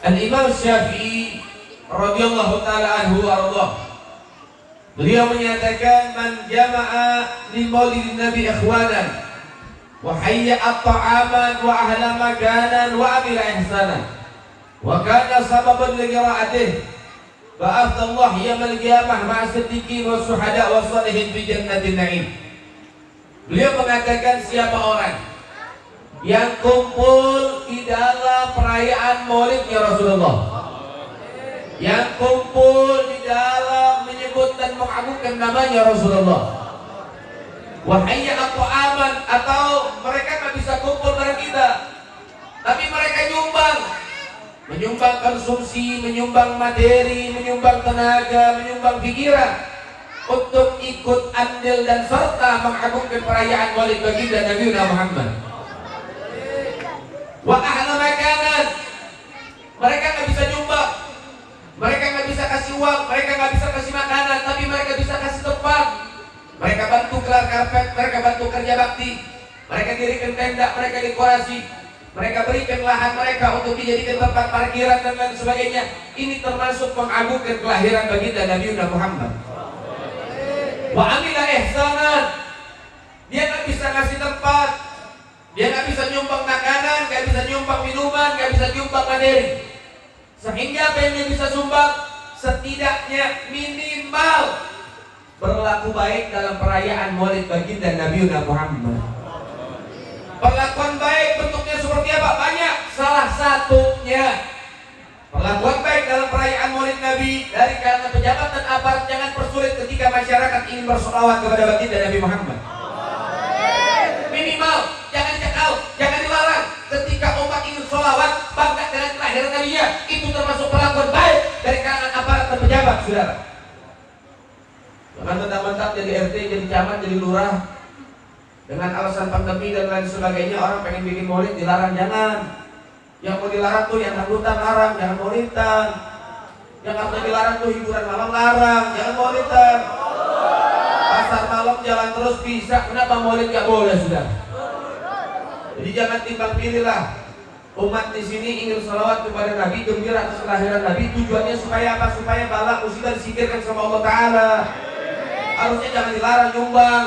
Al-Imam Syafi'i radhiyallahu taala anhu ardah, beliau menyatakan, man jama'a li maulidin nabi ikhwanan wa hayya'a ta'aman wa ahla makanan wa amila ihsanan wa kana sababan li qira'atihi fa'afdallah yaumil qiyamah ma'a siddiqin wa syuhada wa shalihin fi jannatin na'im. Beliau mengatakan, siapa orang yang kumpul di dalam perayaan maulidnya Rasulullah, yang kumpul di dalam menyebut dan mengagungkan namanya Rasulullah, wahai atau aman, atau mereka nggak bisa kumpul bareng kita, tapi mereka menyumbang konsumsi, menyumbang materi, menyumbang tenaga, menyumbang pikiran untuk ikut andil dan serta mengagungkan perayaan maulid baginda Nabi Muhammad. Wa ahla makanan, mereka nggak bisa nyumbang, mereka nggak bisa kasih uang, mereka nggak bisa kasih makanan, tapi mereka bisa kasih tempat. Mereka bantu kelar karpet, mereka bantu kerja bakti, mereka dirikan tenda, mereka dekorasi, mereka berikan lahan mereka untuk dijadikan tempat parkiran dan lain sebagainya. Ini termasuk mengagungkan kelahiran baginda Nabi Muhammad. Wa amila ihsanan, dia nggak bisa ngasih tempat, dia nggak bisa nyumbang makanan, nggak bisa nyumbang minuman, nggak bisa nyumbang materi. Sehingga apa yang dia bisa sumbang, setidaknya minimal berlaku baik dalam perayaan maulid baginda Nabi Muhammad. Perlakuan baik bentuknya seperti apa? Banyak. Salah satunya perlakuan baik dalam perayaan maulid Nabi dari kalangan pejabat dan aparat, jangan persulit ketika masyarakat ingin bersolawat kepada baginda Nabi Muhammad. Minimal jangan dicekal, jangan dilarang. Ketika umat ingin sholawat bangga dengan kelahiran Nabi-nya, itu termasuk perlakuan baik dari kalangan aparat dan pejabat, saudara. Jangan mentang-mentang jadi RT, jadi camat, jadi lurah dengan alasan pandemi dan lain sebagainya, orang pengen bikin maulid dilarang, jangan. Yang mau dilarang tuh yang dangdutan larang, jangan maulidan. Yang nggak boleh dilarang tuh hiburan malam larang, jangan maulidan. Pasar malam jalan terus bisa, kenapa maulid nggak boleh, sudah? Jadi jangan timbang pilihlah. Umat di sini ingin salawat kepada Nabi, gembira atas kelahiran Nabi. Tujuannya supaya apa? Supaya bala musibah disingkirkan sama Allah Ta'ala. Harusnya jangan dilarang nyumbang.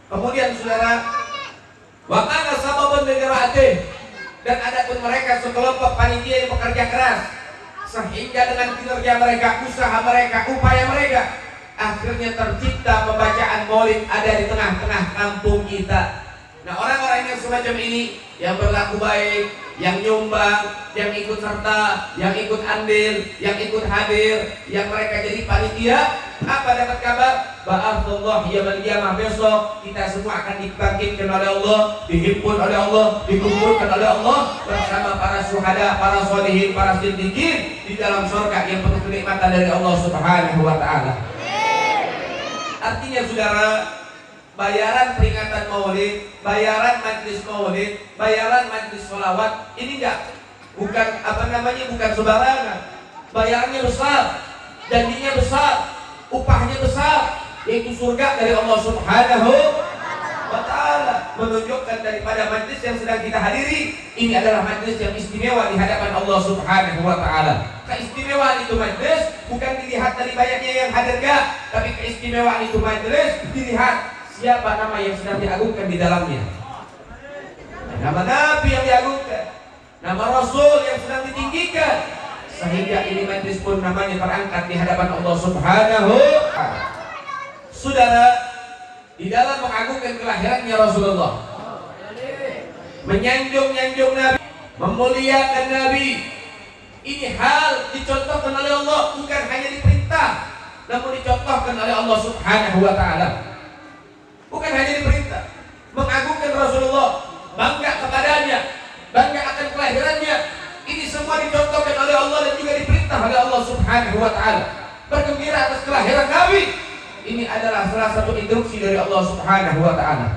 Kemudian saudara, wa kana sababan li qira'atihi, dan adapun mereka sekelompok panitia yang bekerja keras, sehingga dengan kinerja mereka, usaha mereka, upaya mereka, akhirnya tercipta pembacaan maulid ada di tengah-tengah kampung kita. Nah, orang-orang yang semacam ini, yang berlaku baik, yang nyumbang, yang ikut serta, yang ikut andil, yang ikut hadir, yang mereka jadi panitia, apa dapat kabar? Ba'athullah yaumil qiyamah, besok kita semua akan dibangkitkan oleh Allah, dihimpun oleh Allah, dikumpulkan oleh Allah bersama para syuhada, para sholihin, para siddiqin di dalam surga yang penuh kenikmatan dari Allah Subhanahu wa taala. Artinya saudara, bayaran peringatan maulid, bayaran majlis maulid, bayaran majlis sholawat ini bukan bukan sembarangan. Bayarannya besar, janjinya besar, upahnya besar, yaitu surga dari Allah Subhanahu wa ta'ala. Menunjukkan daripada majlis yang sedang kita hadiri, ini adalah majlis yang istimewa di hadapan Allah Subhanahu wa ta'ala. Keistimewaan itu majlis bukan dilihat dari banyaknya yang hadir, tapi keistimewaan itu majlis dilihat siapa nama yang sedang diagungkan di dalamnya. Nama Nabi yang diagungkan, nama Rasul yang sedang ditinggikan, sehingga ini majlis pun namanya terangkat di hadapan Allah Subhanahu wa ta'ala. Saudara, di dalam mengagungkan kelahirannya Rasulullah, menyanjung-nyanjung Nabi, memuliakan Nabi, ini hal dicontohkan oleh Allah, bukan hanya diperintah, namun dicontohkan oleh Allah Subhanahu wa ta'ala. Bukan hanya diperintah, mengagungkan Rasulullah, bangga kepadanya, bangga akan kelahirannya, ini semua dicontohkan oleh Allah dan juga diperintah oleh Allah Subhanahu wa ta'ala. Bergembira atas kelahiran Nabi, ini adalah salah satu instruksi dari Allah Subhanahu wa ta'ala.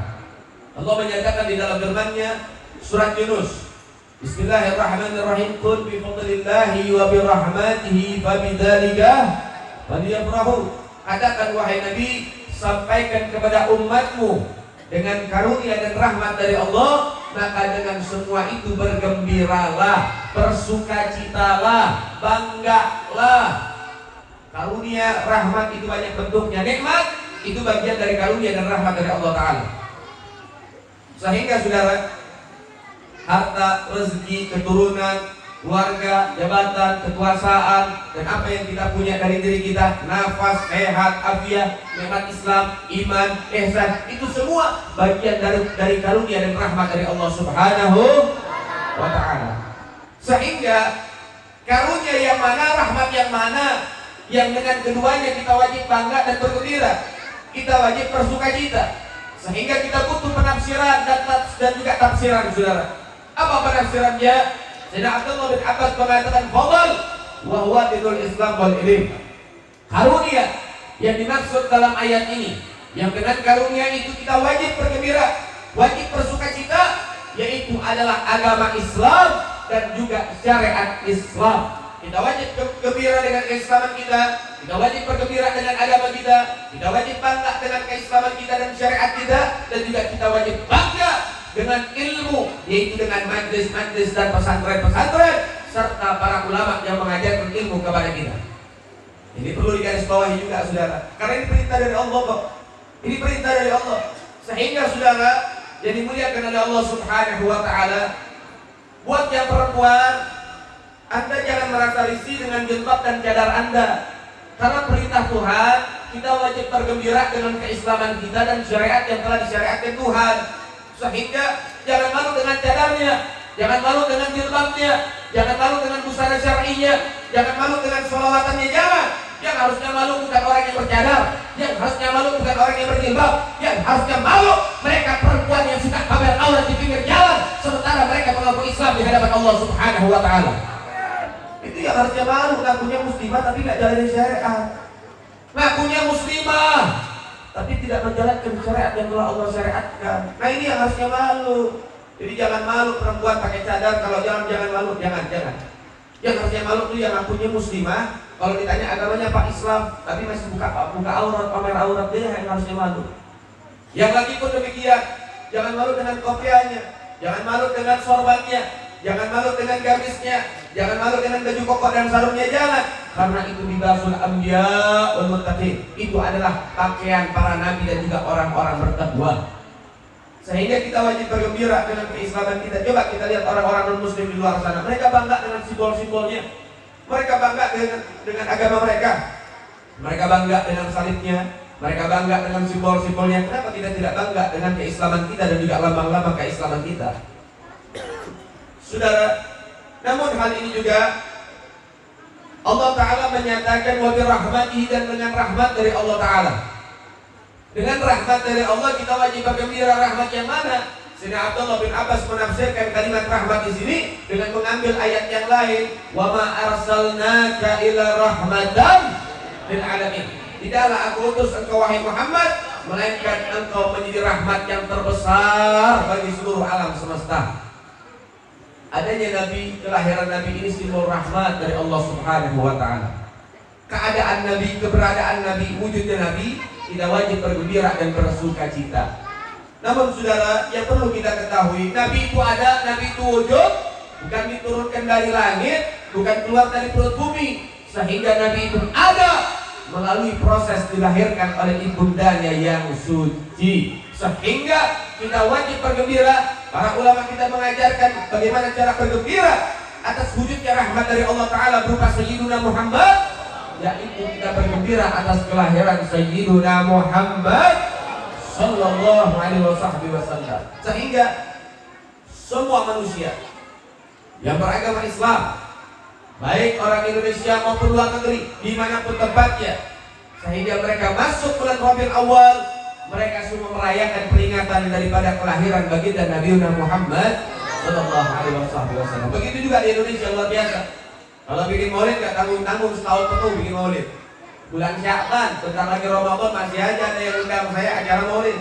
Allah menyatakan di dalam firman-Nya surat Yunus, Bismillahirrahmanirrahim, qul bi fadlillahi wa bi rahmatihi fa bidzalika falyafrahu. Katakan wahai Nabi, sampaikan kepada umatmu dengan karunia dan rahmat dari Allah, maka dengan semua itu bergembiralah, bersukacitalah, banggalah. Karunia rahmat itu banyak bentuknya. Nikmat itu bagian dari karunia dan rahmat dari Allah Ta'ala. Sehingga saudara, harta, rezeki, keturunan, keluarga, jabatan, kekuasaan, dan apa yang kita punya dari diri kita, nafas, sehat, afiat, nikmat Islam, iman, ihsan, itu semua bagian dari karunia dan rahmat dari Allah Subhanahu wa Ta'ala. Sehingga karunia yang mana, rahmat yang mana, yang dengan keduanya kita wajib bangga dan bergembira, kita wajib bersukacita. Sehingga kita butuh penafsiran dan juga tafsiran, saudara. Apa penafsirannya? Sayyidina Abdullah bin Abbas mengatakan, fadl wa huwa dinul Islam wal ilm. Karunia yang dimaksud dalam ayat ini, yang dengan karunia itu kita wajib bergembira, wajib bersukacita, yaitu adalah agama Islam dan juga syariat Islam. Kita wajib gembira dengan keislaman kita wajib bergembira dengan agama kita wajib bangga dengan keislaman kita dan syariat kita, dan juga kita wajib bangga dengan ilmu, yaitu dengan majlis-majlis dan pesantren-pesantren serta para ulama yang mengajarkan ilmu kepada kita. Ini perlu digarisbawahi juga, saudara, karena ini perintah dari Allah kok. Ini perintah dari Allah, sehingga saudara yang dimuliakan oleh Allah Subhanahu wa Ta'ala, buat yang perempuan, Anda jangan merasa risih dengan jilbab dan cadar Anda, karena perintah Tuhan, kita wajib bergembira dengan keislaman kita dan syariat yang telah disyariatkan Tuhan. Sehingga jangan malu dengan cadarnya, jangan malu dengan jilbabnya, jangan malu dengan busana syar'inya, jangan malu dengan sholawatannya, jangan. Yang harusnya malu bukan orang yang bercadar, yang harusnya malu bukan orang yang berjilbab, yang harusnya malu mereka perempuan yang suka pamer aurat di pinggir jalan, sementara mereka mengaku Islam di hadapan Allah Subhanahu wa Ta'ala. Itu yang harusnya malu, ngakunya muslimah tapi nggak jalanin syariat. Ngakunya muslimah tapi tidak menjalankan syariat yang telah Allah syariatkan. Nah ini yang harusnya malu. Jadi jangan malu perempuan pakai cadar, kalau jangan malu, jangan. Yang harusnya malu itu yang ngakunya muslimah, kalau ditanya agamanya Pak Islam, tapi masih buka aurat, pamer aurat, dia yang harusnya malu. Yang lagi pun demikian, jangan malu dengan kopiahnya, jangan malu dengan sorbannya, jangan malu dengan gamisnya, jangan malu dengan baju koko dan sarungnya, jangan. Karena itu libasul anbiya wal muttaqin. Itu adalah pakaian para nabi dan juga orang-orang bertakwa. Sehingga kita wajib bergembira dengan keislaman kita. Coba kita lihat orang-orang non-muslim di luar sana. Mereka bangga dengan simbol-simbolnya. Mereka bangga dengan agama mereka. Mereka bangga dengan salibnya. Mereka bangga dengan simbol-simbolnya. Kenapa kita tidak bangga dengan keislaman kita dan juga lambang-lambang keislaman kita? Saudara, namun hal ini juga Allah Ta'ala menyatakan wa bi rahmatihi, dan dengan rahmat dari Allah Ta'ala. Dengan rahmat dari Allah kita wajib bergembira. Rahmat yang mana? Sayyidina Abdullah bin Abbas menafsirkan kalimat rahmat di sini dengan mengambil ayat yang lain, wa ma arsalnaka ila rahmatan lil alamin. Tidaklah aku utus engkau wahai Muhammad melainkan engkau menjadi rahmat yang terbesar bagi seluruh alam semesta. Adanya Nabi, kelahiran Nabi ini simbol rahmat dari Allah Subhanahu wa Ta'ala. Keadaan Nabi, keberadaan Nabi, wujudnya Nabi, kita wajib bergembira dan bersukacita. Namun saudara, yang perlu kita ketahui, Nabi itu ada, Nabi itu wujud, bukan diturunkan dari langit, bukan keluar dari perut bumi, sehingga Nabi itu ada melalui proses dilahirkan oleh ibundanya yang suci. Sehingga kita wajib bergembira. Para ulama kita mengajarkan bagaimana cara bergembira atas wujudnya rahmat dari Allah Ta'ala berupa Sayyiduna Muhammad, yaitu kita bergembira atas kelahiran Sayyiduna Muhammad Sallallahu Alaihi Wasallam. Sehingga semua manusia yang beragama Islam, baik orang Indonesia maupun luar negeri, dimanapun tempatnya, sehingga mereka masuk bulan Rabiul Awal, mereka semua merayakan peringatan daripada kelahiran baginda Nabi Muhammad Sallallahu Alaihi Wasallam. Begitu juga di Indonesia, luar biasa. Kalau bikin maulid gak tanggung-tanggung, setahun penuh bikin maulid. Bulan Sya'ban, bentar lagi Ramadan, masih aja ada yang undang saya acara maulid.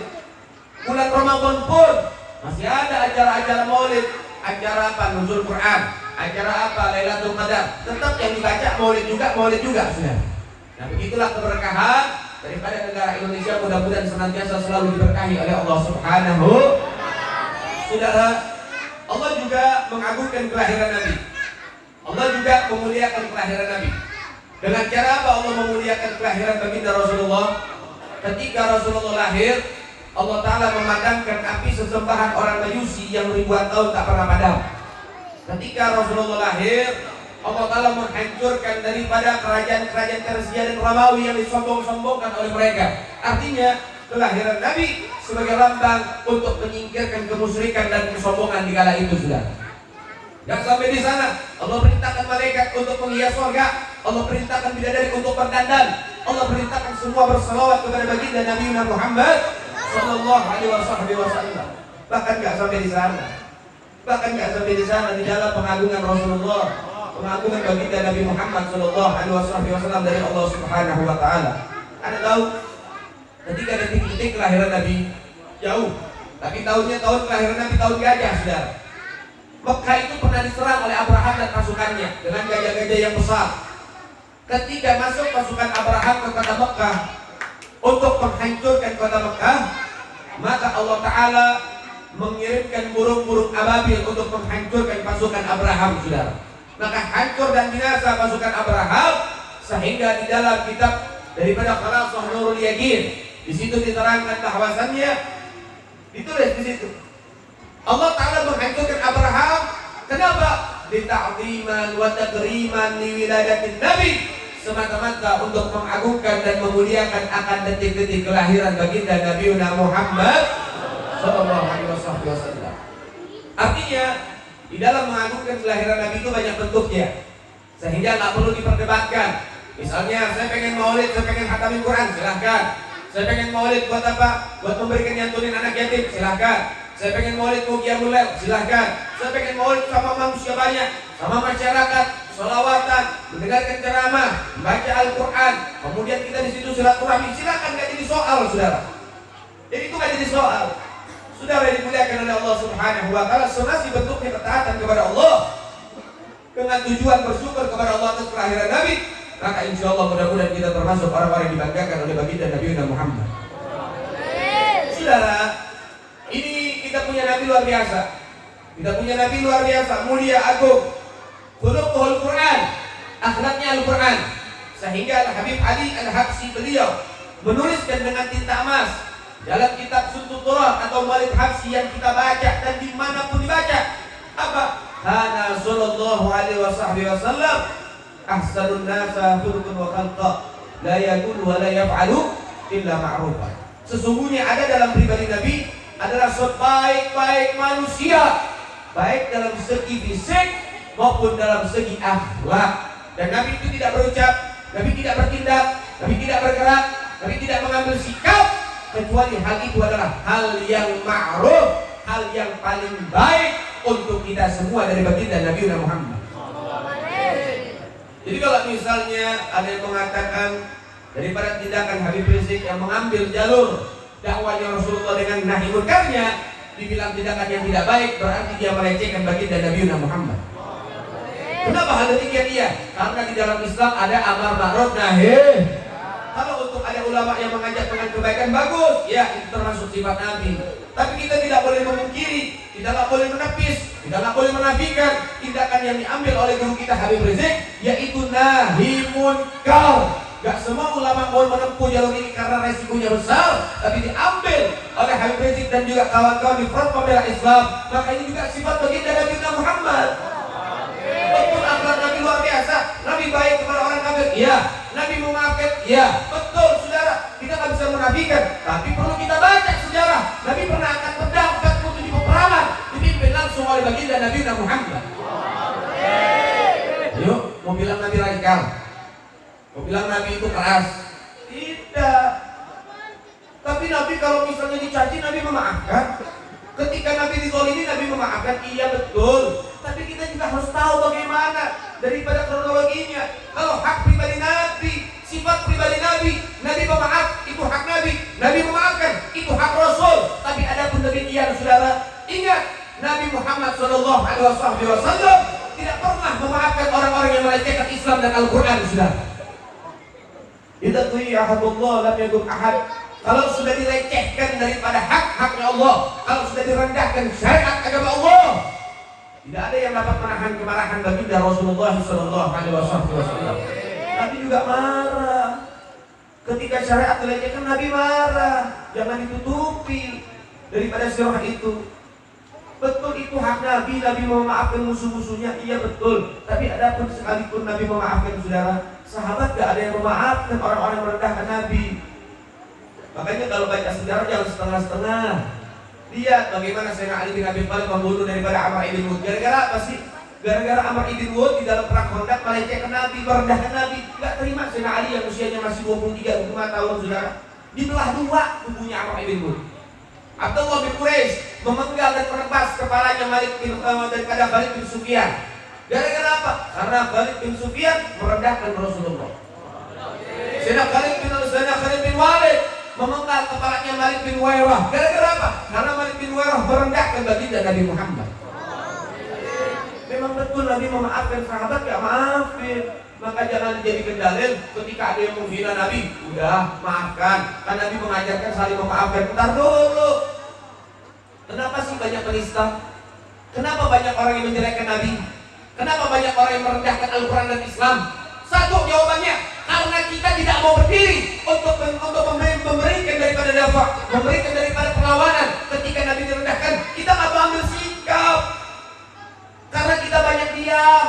Bulan Ramadan pun masih ada acara-acara maulid. Acara apa? Nuzul Quran. Acara apa? Lailatul Qadar. Tetap yang dibaca maulid juga sudah. Nah begitulah keberkahan daripada negara Indonesia. Mudah-mudahan senantiasa selalu diberkahi oleh Allah Subhanahu. Saudara, Allah juga mengagungkan kelahiran Nabi. Allah juga memuliakan kelahiran Nabi. Dengan cara apa Allah memuliakan kelahiran baginda Rasulullah? Ketika Rasulullah lahir, Allah Ta'ala memadamkan api sesembahan orang Majusi yang ribuan tahun tak pernah padam. Ketika Rasulullah lahir, Allah Ta'ala menghancurkan daripada kerajaan-kerajaan Persia dan Romawi yang disombong-sombongkan oleh mereka. Artinya kelahiran Nabi sebagai lambang untuk menyingkirkan kemusyrikan dan kesombongan di kala itu sudah. Dan sampai di sana Allah perintahkan malaikat untuk menghias surga. Allah perintahkan bidadari untuk berdandan. Allah perintahkan semua berselawat kepada baginda Nabi Muhammad Sallallahu Alaihi Wasallam. Bahkan nggak sampai di sana. Di dalam pengagungan Rasulullah, pengagungan baginda Nabi Muhammad Sallallahu Alaihi Wasallam dari Allah Subhanahu Wa Taala. Anda tahu, ketika detik-detik kelahiran Nabi jauh, tapi tahunnya tahun kelahiran Nabi tahun gajah, saudara. Mekah itu pernah diserang oleh Abraham dan pasukannya dengan gajah-gajah yang besar. Ketika masuk pasukan Abraham ke kota Mekah untuk menghancurkan kota Mekah, maka Allah Ta'ala mengirimkan burung-burung ababil untuk menghancurkan pasukan Abraham, saudara. Maka hancur dan binasa pasukan Abraham, sehingga di dalam kitab daripada Khalasah Nurul Yaqin, di situ diterangkan bahwasannya, ditulis di situ, Allah Ta'ala menghancurkan Abraham. Kenapa? Lita'ziman wa takriman li wiladatin Nabi, semata-mata untuk mengagungkan dan memuliakan akan detik-detik kelahiran baginda Nabi Muhammad Sallallahu Alaihi Wasallam. Artinya di dalam mengagungkan kelahiran Nabi itu banyak bentuknya, sehingga nggak perlu diperdebatkan. Misalnya saya pengen maulid, saya pengen khatamin Quran, silahkan. Saya pengen maulid buat apa? Buat memberikan nyantunin anak yatim, silahkan. Saya pengen maulid mau qiyamul lail, silahkan. Saya pengen maulid sama manusia banyak, sama masyarakat, sholawatan, mendengarkan ceramah, membaca Al-Quran, kemudian kita di situ silaturahmi, silahkan, nggak jadi soal, saudara. Jadi itu nggak jadi soal. Saudara yang dimuliakan oleh Allah Subhanahu Wa Taala, semasi bentuknya ketaatan kepada Allah dengan tujuan bersyukur kepada Allah atas kelahiran Nabi, maka insya Allah mudah-mudahan kita termasuk orang-orang yang dibanggakan oleh baginda Nabi Muhammad. Saudara, ini kita punya Nabi luar biasa. Kita punya Nabi luar biasa, mulia, agung. Khuluquhul Quran, akhlaknya Al-Quran. Sehingga Al-Habib Ali Al-Habsyi beliau menuliskan dengan tinta emas dalam kitab Suntuturah atau Walid Habsyi yang kita baca dan dimanapun dibaca, apa? Kana sallallahu alaihi wasallam ahsanun nasa khuluqan wa khalqa, la yaqulu wa la yaf'alu illa ma'rufan. Sesungguhnya ada dalam pribadi Nabi adalah sebaik-baik manusia, baik dalam segi fisik maupun dalam segi akhlak. Dan Nabi itu tidak berucap, Nabi tidak bertindak, Nabi tidak bergerak, Nabi tidak mengambil sikap, kecuali hal itu adalah hal yang ma'ruf, hal yang paling baik untuk kita semua dari baginda Nabi Muhammad. Jadi kalau misalnya ada yang mengatakan daripada tindakan Habib Rizik yang mengambil jalur dakwahnya Rasulullah dengan nahi munkarnya dibilang tindakan yang tidak baik, berarti dia melecehkan baginda Nabi Muhammad. Kenapa hal demikian dia? Karena di dalam Islam ada amar ma'ruf nahi. Kalau untuk ada ulama yang mengajak dengan kebaikan, bagus, ya itu termasuk sifat Nabi. Tapi kita tidak boleh memungkiri, kita tidak boleh menepis, kita tidak boleh menafikan tindakan yang diambil oleh guru kita Habib Rizik, yaitu nahi munkar. Gak semua ulama mau menempuh jalur ini karena resikonya besar, tapi diambil oleh Habib Rizik dan juga kawan-kawan di front pembela Islam. Maka ini juga sifat baginda Nabi Muhammad. Betul, akhlak Nabi luar biasa. Nabi baik kepada orang kafir, iya. Nabi memaafkan, iya. Betul, saudara. Kita nggak bisa menafikan, tapi perlu kita baca sejarah. Nabi pernah angkat pedang 47 peperangan dipimpin langsung oleh baginda Nabi Muhammad. Yuk, mau bilang Nabi radikal? Mau bilang Nabi itu keras? Tidak. Tapi Nabi kalau misalnya dicaci, Nabi memaafkan. Ketika Nabi dizalimi, Nabi memaafkan, iya betul. Tapi kita juga harus tahu bagaimana daripada kronologinya. Kalau hak pribadi Nabi, sifat pribadi Nabi, Nabi pemaaf, itu hak Nabi. Nabi memaafkan, itu hak Rasul. Tapi ada pun demikian, saudara, ingat Nabi Muhammad SAW tidak pernah memaafkan orang-orang yang melecehkan Islam dan Al-Quran, saudara. Idza tu'ihadullah lam yakun ahad. Kalau sudah dilecehkan daripada hak-haknya Allah, kalau sudah direndahkan syariat agama Allah, Tidak ada yang dapat menahan kemarahan baginda Rasulullah Sallallahu Alaihi Wasallam. Nabi juga marah. Ketika syariat dilecehkan, Nabi marah. Jangan ditutupi daripada sirah itu. Betul itu hak Nabi. Nabi memaafkan musuh-musuhnya, iya betul. Tapi adapun sekalipun Nabi memaafkan saudara, sahabat gak ada yang memaafkan orang-orang yang merendahkan Nabi. Makanya kalau baca sejarah jangan setengah-setengah. Lihat bagaimana Sayyidina Ali bin Abi Thalib membunuh daripada Amr ibn Wud. Gara-gara apa sih? Gara-gara Amr ibn Wud di dalam perang Khandaq melecehkan Nabi, merendahkan Nabi. Gak terima Sayyidina Ali yang usianya masih 23-25 tahun saudara, dibelah dua tubuhnya Amr ibn Wud. Abdullah bin Quraisy memenggal dan menebas kepalanya daripada Khalid bin Sufyan. Gara-gara apa? Karena Khalid bin Sufyan merendahkan Rasulullah. Sayyidina Khalid bin Walid memenggal kepalanya Malik bin Huwairah. Gara-gara apa? Karena Malik bin Huwairah merendahkan baginda Nabi Muhammad. Memang betul Nabi memaafkan sahabat, gak maafin. Maka jangan dijadikan dalil ketika ada yang menghina Nabi, udah maafkan. Kan Nabi mengajarkan saling memaafkan. Bentar dulu. Kenapa sih banyak penista? Kenapa banyak orang yang menjelekkan Nabi? Kenapa banyak orang yang merendahkan Al-Quran dan Islam? Satu jawabannya, karena kita tidak mau berdiri untuk memberikan daripada dakwah, memberikan daripada perlawanan. Ketika Nabi direndahkan, kita nggak mau ambil sikap. Karena kita banyak diam.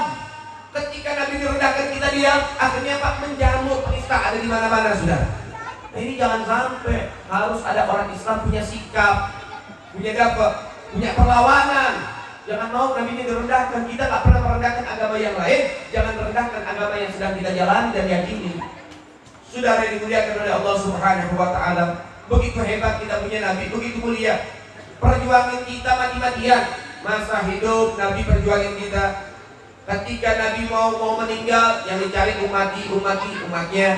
Ketika Nabi direndahkan, kita diam. Akhirnya Pak, menjamur penista ada di mana-mana sudah. Nah, ini jangan sampai. Harus ada orang Islam punya sikap, punya dakwah, punya perlawanan. Jangan mau Nabi ini direndahkan. Kita gak pernah merendahkan agama yang lain. Jangan merendahkan agama yang sedang kita jalani dan yakini. Saudara yang dimuliakan oleh Allah Subhanahu wa Ta'ala, begitu hebat kita punya Nabi, begitu mulia. Perjuangan kita mati-matian. Masa hidup Nabi perjuangin kita. Ketika Nabi mau meninggal, yang dicari umatnya.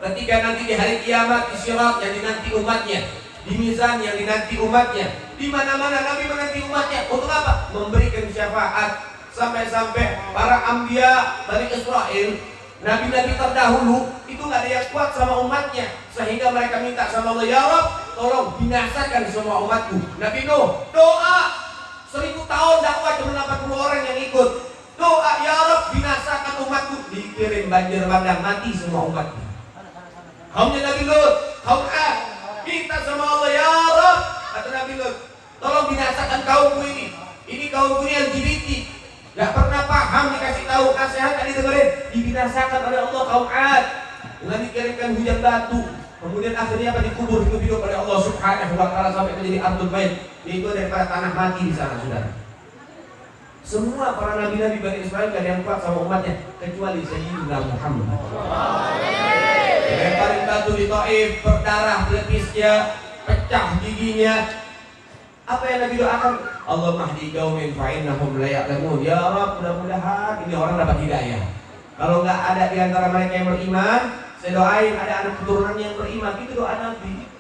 Ketika nanti di hari kiamat, di Sirat, yang dinanti umatnya. Di mizan, yang dinanti umatnya. Di mana-mana Nabi menanti umatnya. Untuk apa? Memberikan syafaat. Sampai-sampai para anbiya dari Israel, nabi-nabi terdahulu itu nggak ada yang kuat sama umatnya, sehingga mereka minta sama Allah, ya Rabb, tolong binasakan semua umatku. Nabi Nuh doa 1000 tahun dakwah cuma 80 orang yang ikut. Doa, ya Rabb, binasakan umatku. Dikirim banjir bandang, mati semua umatnya. Kaumnya Nabi Lut, kaum Ad, minta sama Allah, ya Rabb, kata Nabi Lut, tolong binasakan kaumku ini. Ini kaumku ini LGBT, gak pernah paham, dikasih tahu nasihat gak didengerin, dibinasakan oleh Allah kaum Ad dengan dikirimkan hujan batu. Kemudian akhirnya apa? Dikubur hidup oleh Allah Subhanahu wa Ta'ala sampai menjadi ardul bait, yaitu daripada tanah mati di sana, saudara. Semua para nabi-nabi Bani Israel gak ada yang kuat sama umatnya kecuali Sayyidina Muhammad. Lemparin batu di Taif, berdarah pelepisnya, pecah giginya. Apa yang Nabi doakan? Allah mahdi qaumin fa innahum la ya'lamun. Ya Rabb, mudah-mudahan ini orang dapat hidayah. Kalau nggak ada di antara mereka yang beriman, saya doain ada anak keturunan yang beriman. Itu doa Nabi.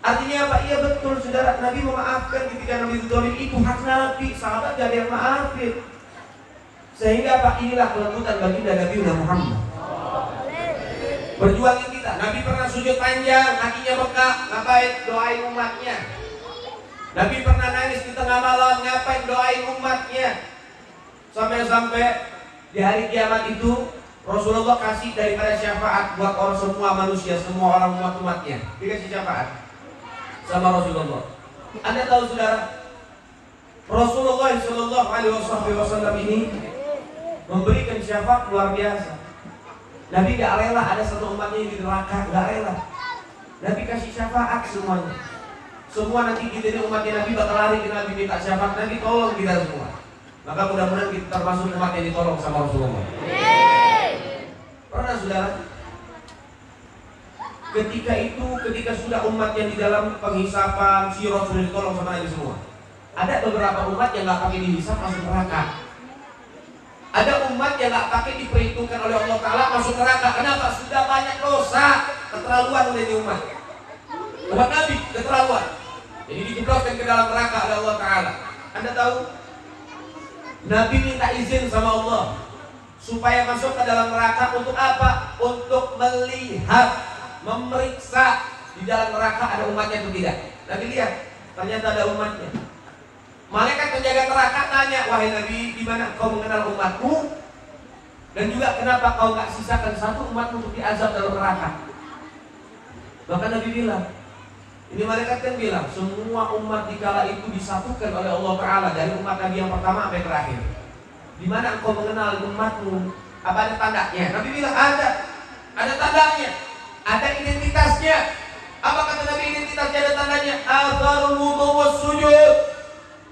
Artinya apa? Iya betul saudara, Nabi memaafkan ketika Nabi ditolim, itu hak Nabi. Sahabat gak ada yang maafin. Sehingga apa? Inilah kelembutan baginda Nabi Muhammad. Berjuangin kita. Nabi pernah sujud panjang, kakinya bengkak, ngapain? Doain umatnya. Nabi pernah nangis di tengah malam, ngapain? Doain umatnya. Sampai-sampai di hari kiamat itu Rasulullah kasih daripada syafaat buat orang semua manusia, semua orang umatnya. Dikasih syafaat sama Rasulullah. Anda tahu saudara, Rasulullah Sallallahu Alaihi Wasallam ini memberikan syafaat luar biasa. Nabi gak rela ada satu umatnya yang di neraka, gak rela. Nabi kasih syafaat semuanya. Semua nanti kita ini umatnya Nabi bakal lari ke Nabi minta syafaat. Nabi tolong kita semua. Maka mudah-mudahan kita termasuk umat yang ditolong sama Rasulullah. Pernah saudara? Ketika sudah umat yang di dalam penghisapan, sirat sudah ditolong sama Nabi semua. Ada beberapa umat yang gak pakai dihisap masuk neraka. Ada umat yang gak pakai diperhitungkan oleh Allah Ta'ala masuk neraka. Kenapa? Sudah banyak dosa. Keterlaluan udah di umat. Umat Nabi keterlaluan. Jadi dijebloskan ke dalam neraka oleh Allah Ta'ala. Anda tahu? Nabi minta izin sama Allah supaya masuk ke dalam neraka untuk apa? Untuk melihat, memeriksa di dalam neraka ada umatnya atau tidak. Nabi lihat, ternyata ada umatnya. Malaikat penjaga neraka tanya, wahai Nabi, di mana kau mengenal umatmu? Dan juga kenapa kau nggak sisakan satu umatmu untuk diazab dalam neraka? Bahkan Nabi bilang, ini malaikat yang bilang, semua umat di kala itu disatukan oleh Allah Ta'ala dari umat Nabi yang pertama sampai terakhir. Di mana engkau mengenal umatmu? Apa ada tandanya? Nabi bilang ada tandanya, ada identitasnya. Apa kata Nabi identitasnya ada tandanya? Atharul wudu was sujud.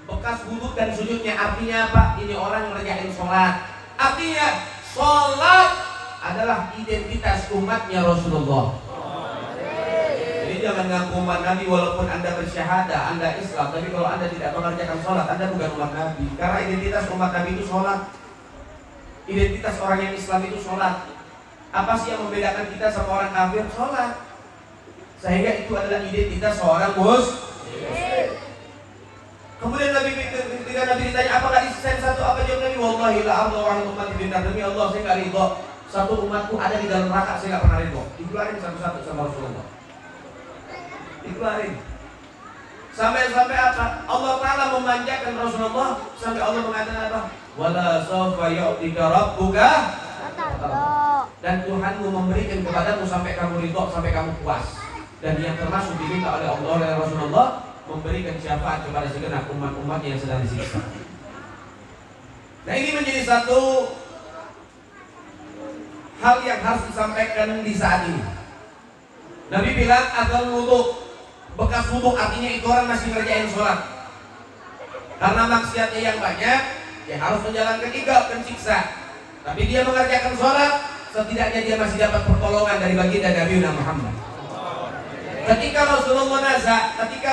Bekas wudu dan sujudnya, artinya apa? Ini orang yang ngerjain sholat. Artinya sholat adalah identitas umatnya Rasulullah. Jadi jangan ngaku umat Nabi walaupun Anda bersyahadah, Anda Islam, tapi kalau Anda tidak mengerjakan sholat, Anda bukan umat Nabi. Karena identitas umat Nabi itu sholat. Identitas orang yang Islam itu sholat. Apa sih yang membedakan kita sama orang kafir? Sholat. Sehingga itu adalah identitas seorang muslim. Kemudian ketika Nabi ditanya, apa nggak disisain satu? Apa jawab Nabi? Wallahi la arda wa ummati binnar. Demi Allah saya nggak ridho satu umatku ada di dalam neraka, saya nggak pernah ridho. Dikeluarin satu-satu sama Rasulullah. Dikeluarin. Sampai apa? Allah Ta'ala memanjakan Rasulullah sampai Allah mengatakan apa? Wala sawfa yu'tika rabbuka. Dan Tuhanmu memberikan kepadamu sampai kamu ridho, sampai kamu puas. Dan yang termasuk diminta oleh Allah oleh Rasulullah, memberikan syafaat kepada segenap umat-umat yang sedang disiksa. Nah, ini menjadi satu hal yang harus disampaikan di saat ini. Nabi bilang asal wudu, bekas wudu, artinya itu orang masih ngerjain sholat. Karena maksiatnya yang banyak, dia harus menjalankan dan siksa. Tapi dia mengerjakan sholat, setidaknya dia masih dapat pertolongan dari baginda Nabi Muhammad. Ketika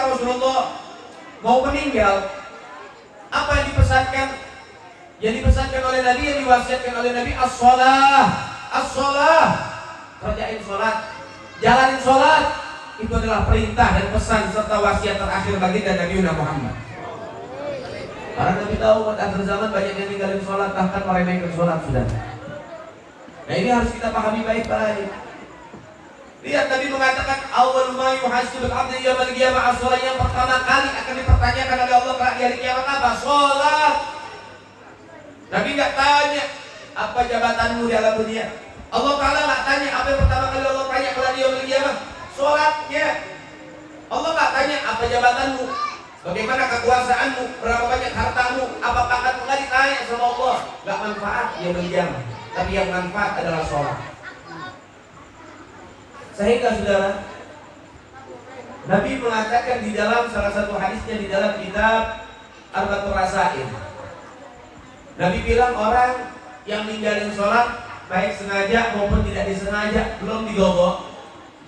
Rasulullah mau meninggal, apa yang dipesankan? Yang dipesankan oleh Nabi, yang diwasiatkan oleh Nabi, as-shalah, kerjain sholat, jalanin sholat. Itu adalah perintah dan pesan serta wasiat terakhir baginda Nabi Muhammad. Karena Nabi tahu akhir zaman banyak yang tinggalin sholat, bahkan meremehkan sholat sudah. Nah, ini harus kita pahami baik-baik. Lihat, Nabi mengatakan awal ma yuhasibul 'abdu yaumil qiyamah as-shalah. Yang pertama kali akan dipertanyakan oleh Allah pada hari kiamat apa? Salat. Nabi enggak tanya apa jabatanmu di alam dunia. Allah Ta'ala enggak tanya apa yang pertama kali Allah tanya pada hari yaumil qiyamah? Salatnya. Allah enggak tanya apa jabatanmu, bagaimana kekuasaanmu, berapa banyak hartamu, apa pangkatmu, enggak ditanya sama Allah. Enggak manfaat yaumil qiyamah. Tapi yang manfaat adalah salat. Sehingga saudara, Nabi mengatakan di dalam salah satu hadisnya di dalam kitab Arba'atul Rasail, Nabi bilang orang yang ninggalin sholat baik sengaja maupun tidak disengaja, belum digodok,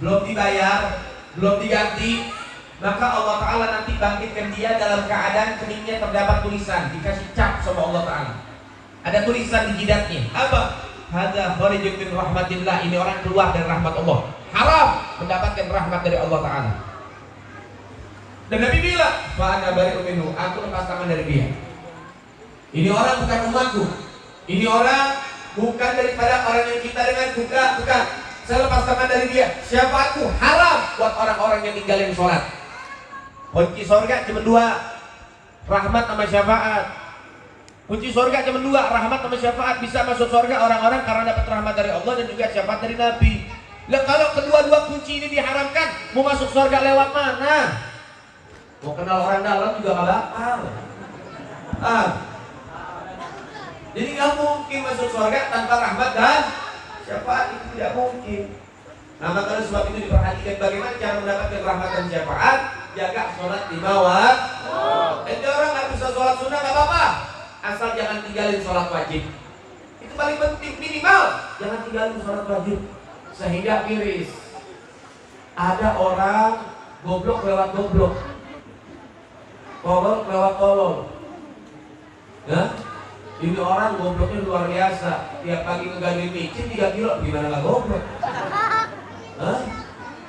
belum dibayar, belum diganti, maka Allah Ta'ala nanti bangkitkan dia dalam keadaan keningnya terdapat tulisan, dikasih cap sama Allah Ta'ala. Ada tulisan di jidatnya, apa? Hadza kharijun min rahmatillah, ini orang keluar dari rahmat Allah. Haram mendapatkan rahmat dari Allah Ta'ala. Dan Nabi bilang, fa'ana bari'un minhu, aku lepas tangan dari dia. Ini orang bukan umatku. Ini orang bukan daripada orang yang kita dengan bukan. Saya lepas tangan dari dia. Syafaatku haram buat orang-orang yang ninggalin sholat. Kunci surga cuma dua, rahmat sama syafaat. Kunci surga cuma dua, rahmat sama syafaat. Bisa masuk surga orang-orang karena dapat rahmat dari Allah dan juga syafaat dari Nabi. Lah kalau kedua-dua kunci ini diharamkan, mau masuk surga lewat mana? Mau kenal orang dalam juga nggak bakal. Jadi nggak mungkin masuk surga tanpa rahmat dan syafaat, itu tidak mungkin. Nah, maka sebab itu diperhatikan bagaimana cara mendapatkan rahmat dan syafaat. Jaga sholat 5 waktu. Ada orang nggak bisa sholat sunnah nggak apa-apa, asal jangan tinggalin sholat wajib. Itu paling penting, minimal jangan tinggalin sholat wajib. Sehingga miris. Ada orang goblok lewat goblok, tolol lewat tolol. Ya? Ini orang gobloknya luar biasa. Tiap pagi ngegaduhin micin 3 kilo, gimana nggak goblok? Hah?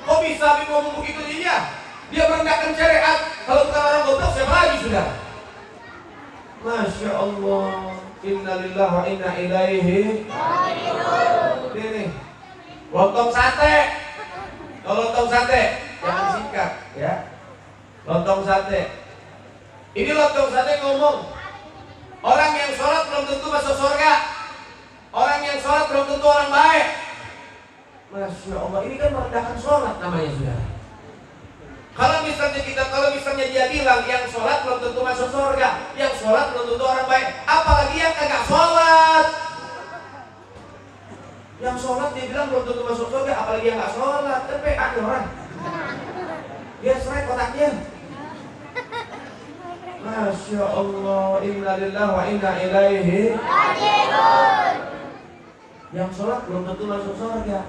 Kok bisa Habib ngomong begitu dia? Dia merendahkan syariat. Kalau bukan orang goblok siapa lagi sudah? Masya Allah. Innalillahi wa inna ilaihi raji'un. Ini lontong sate. Kalau lontong sate jangan singkat ya. Lontong sate Ini lontong sate ngomong, orang yang sholat belum tentu masuk surga. Orang yang sholat belum tentu orang baik. Masya Allah, ini kan merendahkan sholat namanya, saudara. Kalau misalnya dia bilang yang sholat belum tentu masuk surga, yang sholat belum tentu orang baik, apalagi yang kagak sholat. Yang sholat dia bilang belum tentu masuk surga, apalagi yang nggak sholat. Kan PA orang. Dia serai kotaknya. Masya Allah, inna lillahi wa inna ilaihi raji'un. Yang sholat belum tentu masuk surga,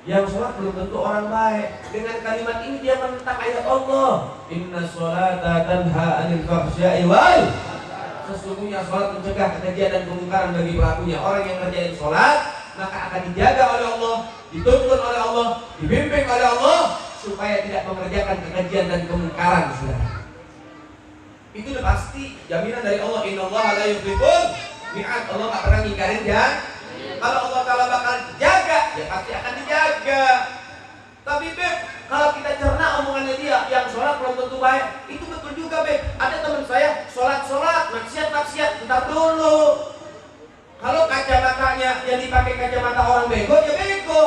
yang sholat belum tentu orang baik. Dengan kalimat ini dia menentang ayat Allah, inna sholata tanha anil fahsya'i wal. Sesungguhnya sholat mencegah kekejian dan kemungkaran bagi pelakunya. Orang yang ngerjain sholat maka akan dijaga oleh Allah, dituntun oleh Allah, dibimbing oleh Allah supaya tidak mengerjakan kekejian dan kemungkaran, saudara. Itu udah pasti jaminan dari Allah. Innallaha la yukhliful mi'ad. Allah nggak pernah ngingkarin janji. Kalau Allah Ta'ala bakal jaga, ya pasti akan dijaga. Tapi Beb, kalau kita cerna omongannya dia, yang sholat belum tentu baik, itu betul juga Beb. Ada teman saya sholat, maksiat, ntar dulu. Kalau kacamatanya yang dipakai kacamata orang bego, ya bego.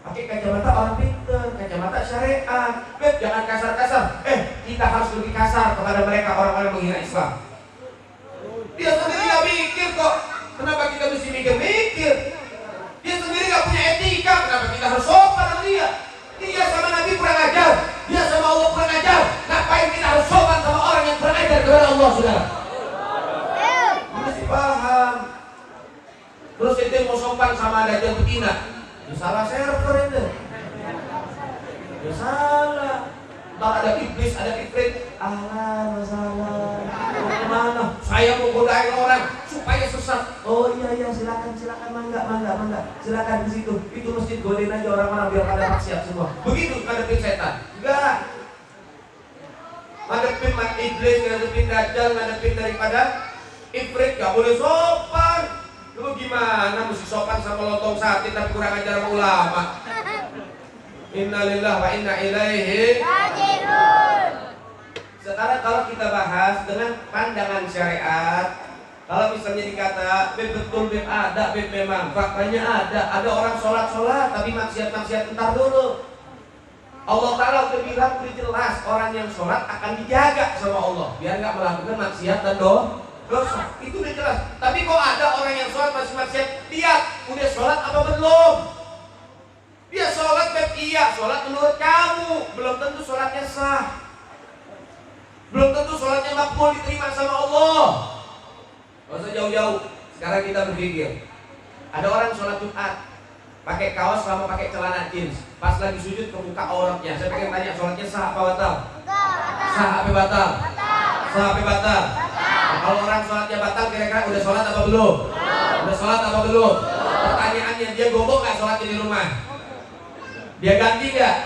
Pakai kacamata orang pinter, kacamata syariat. Beb, jangan kasar-kasar. Kita harus lebih kasar kepada mereka, orang-orang menghina Islam. Dia sendiri gak mikir kok. Kenapa kita mesti mikir-mikir? Dia sendiri gak punya etika. Kenapa kita harus sopan sama dia? Dia sama Nabi kurang ajar, dia sama Allah kurang ajar. Ngapain kita harus sopan sama orang yang kurang ajar kepada Allah, saudara? Mesti paham. Terus itu mau sopan sama Dajjal betina, ya salah server itu. Ya salah. Ntar ada iblis, ada ifrit. Masalah. Kemana? Saya mau godain orang supaya sesat. Oh iya, silakan, mangga. Silakan di situ. Itu masjid, godain aja orang-orang biar pada maksiat semua. Begitu ngadepin setan. Enggak. Ngadepin iblis, ngadepin Dajjal, ngadepin daripada ifrit, gak boleh sopan. Lu gimana mesti sopan sama lontong sate tapi kurang ajar sama ulama? Innalillahi wa inna ilaihi raji'un. Sekarang kalau kita bahas dengan pandangan syariat, kalau misalnya dikata betul ada memang faktanya ada orang sholat tapi maksiat entar dulu. Allah Ta'ala udah bilang udah jelas orang yang sholat akan dijaga sama Allah biar nggak melakukan maksiat dan dosa. Itu udah jelas. Tapi kok ada orang yang sholat masih maksiat, lihat udah sholat apa belum? Dia sholat iya, sholat menurut kamu belum tentu sholatnya sah, belum tentu sholatnya makbul diterima sama Allah. Gak usah jauh-jauh. Sekarang kita berpikir, ada orang sholat Jumat pakai kaos sama pakai celana jeans, pas lagi sujud kebuka auratnya. Saya pengen tanya, sholatnya sah apa batal? Sah apa batal? Sah apa batal? Nah, kalau orang sholatnya batal, kira-kira udah sholat apa belum? Udah sholat apa belum? Pertanyaannya, dia gobok nggak sholatnya di rumah? Dia ganti nggak?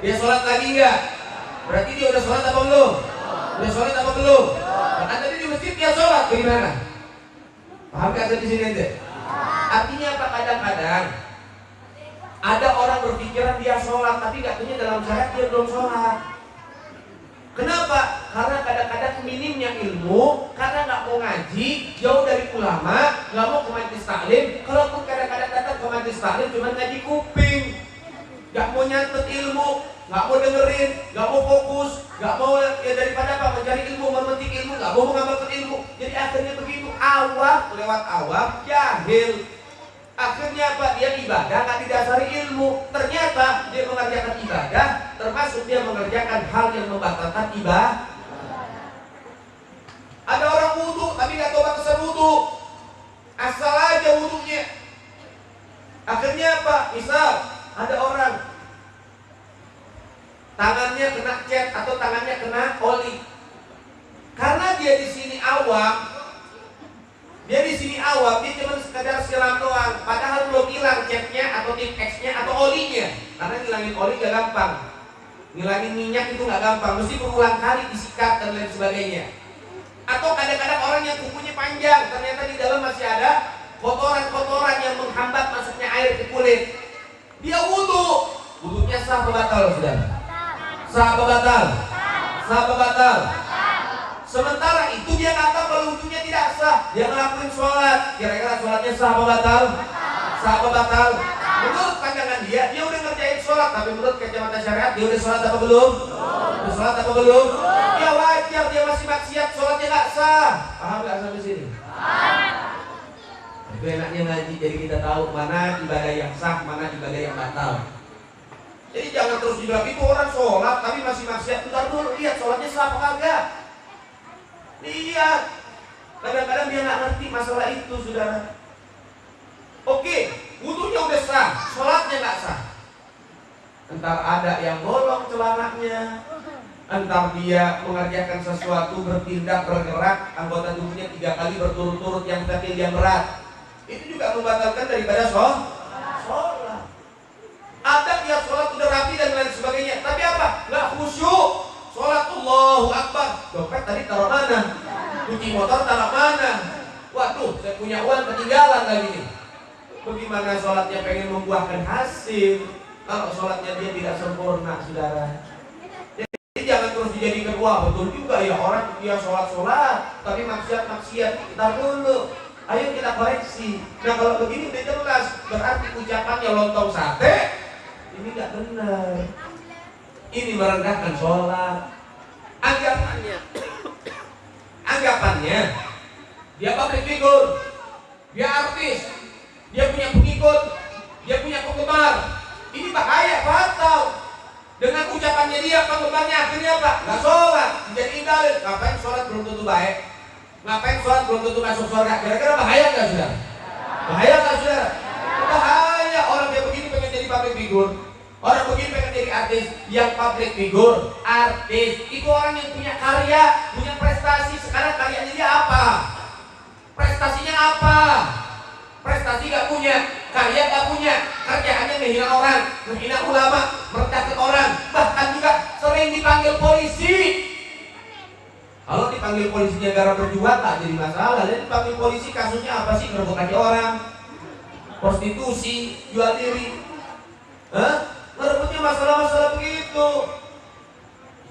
Dia sholat lagi nggak? Berarti dia udah sholat apa belum? Udah sholat apa belum? Karena tadi di masjid dia sholat, bagaimana? Paham nggak saya di sini ente? Artinya apa? Kadang-kadang ada orang berpikiran dia sholat, tapi nggak punya dalam syariat dia belum sholat. Kenapa? Karena kadang-kadang minimnya ilmu, karena nggak mau ngaji, jauh dari ulama, nggak mau ke majelis taklim. Kalaupun kadang-kadang datang ke majelis taklim cuma ngaji kuping, nggak mau nyatet ilmu, nggak mau dengerin, nggak mau fokus, nggak mau ya daripada apa mencari ilmu, memetik ilmu, nggak mau mengamalkan ilmu. Jadi akhirnya begitu, awam lewat awam, jahil. Akhirnya apa? Dia ibadah nggak didasari ilmu. Ternyata dia mengerjakan ibadah, termasuk dia mengerjakan hal yang membatalkan ibadah. Ada orang wudhu tapi nggak tahu batasan wudhu, asal aja wudhunya. Akhirnya apa? Misal ada orang tangannya kena cat atau tangannya kena oli, karena dia di sini awam. Dia cuma sekedar siram doang, padahal belum hilang catnya atau tip X-nya atau olinya. Karena ngilangin oli gak gampang, ngilangin minyak itu gak gampang, mesti berulang kali disikat dan lain sebagainya. Atau kadang-kadang orang yang kukunya panjang, ternyata di dalam masih ada kotoran-kotoran yang menghambat masuknya air ke kulit. Dia wudhunya sah apa batal, saudara? Sah apa batal? Sah apa batal? Sementara itu dia nggak tahu kalau wudhunya tidak sah. Dia ngelakuin sholat. Kira-kira sholatnya sah apa batal? Sah apa batal? Menurut pandangan dia udah ngerjain sholat. Tapi menurut kacamata syariat, dia udah sholat apa belum? Udah sholat apa belum? Ya wajar dia masih maksiat, sholatnya nggak sah. Paham nggak sampai sini? Itu enaknya ngaji, jadi kita tahu mana ibadah yang sah, mana ibadah yang batal. Jadi jangan terus dibilang itu orang sholat tapi masih maksiat. Bentar dulu, lihat sholatnya sah apa kagak. Lihat. Kadang-kadang dia nggak ngerti masalah itu, saudara. Oke, wudunya udah sah, sholatnya nggak sah. Entar ada yang bolong celananya, entar dia mengerjakan sesuatu, bertindak, bergerak, anggota tubuhnya 3 kali berturut-turut yang sakit, yang berat. Itu juga membatalkan daripada sholat. Ada dia sholat udah rapi dan lain sebagainya, tapi apa? Nggak khusyuk. Sholat Allahu Akbar, dompet tadi taruh mana? Cuci motor taruh mana? Waduh, saya punya uang ketinggalan lagi nih. Bagaimana sholatnya pengen membuahkan hasil kalau sholatnya dia tidak sempurna, saudara? Jadi jangan terus dijadikan, wah betul juga ya orang dia sholat tapi maksiat. Kita dulu, ayo kita koreksi. Nah kalau begini udah jelas, berarti ucapannya lontong sate ini nggak benar. Ini merendahkan sholat. Anggapannya dia public figure, dia artis, dia punya pengikut, dia punya penggemar. Ini bahaya, fatal. Dengan ucapannya dia, penggemarnya akhirnya apa? Nggak sholat, dijadiin dalil. Ngapain sholat belum tentu baik? Ngapain sholat belum tentu masuk surga? Kira-kira bahaya nggak, saudara? Bahaya nggak, saudara? Bahaya. Orang kayak begini pengen jadi public figure. Orang begini pengen jadi artis. Yang public figure, artis, itu orang yang punya karya, punya prestasi. Sekarang karyanya dia apa? Prestasinya apa? Prestasi gak punya, karya gak punya, kerjaannya menghina orang, menghina ulama, merendahkan orang, bahkan juga sering dipanggil polisi. Kalau dipanggil polisinya gara berjuang tak jadi masalah. Jadi dipanggil polisi kasusnya apa sih? Ngerebut kaki orang, prostitusi, jual diri. Ngerebutnya masalah-masalah begitu.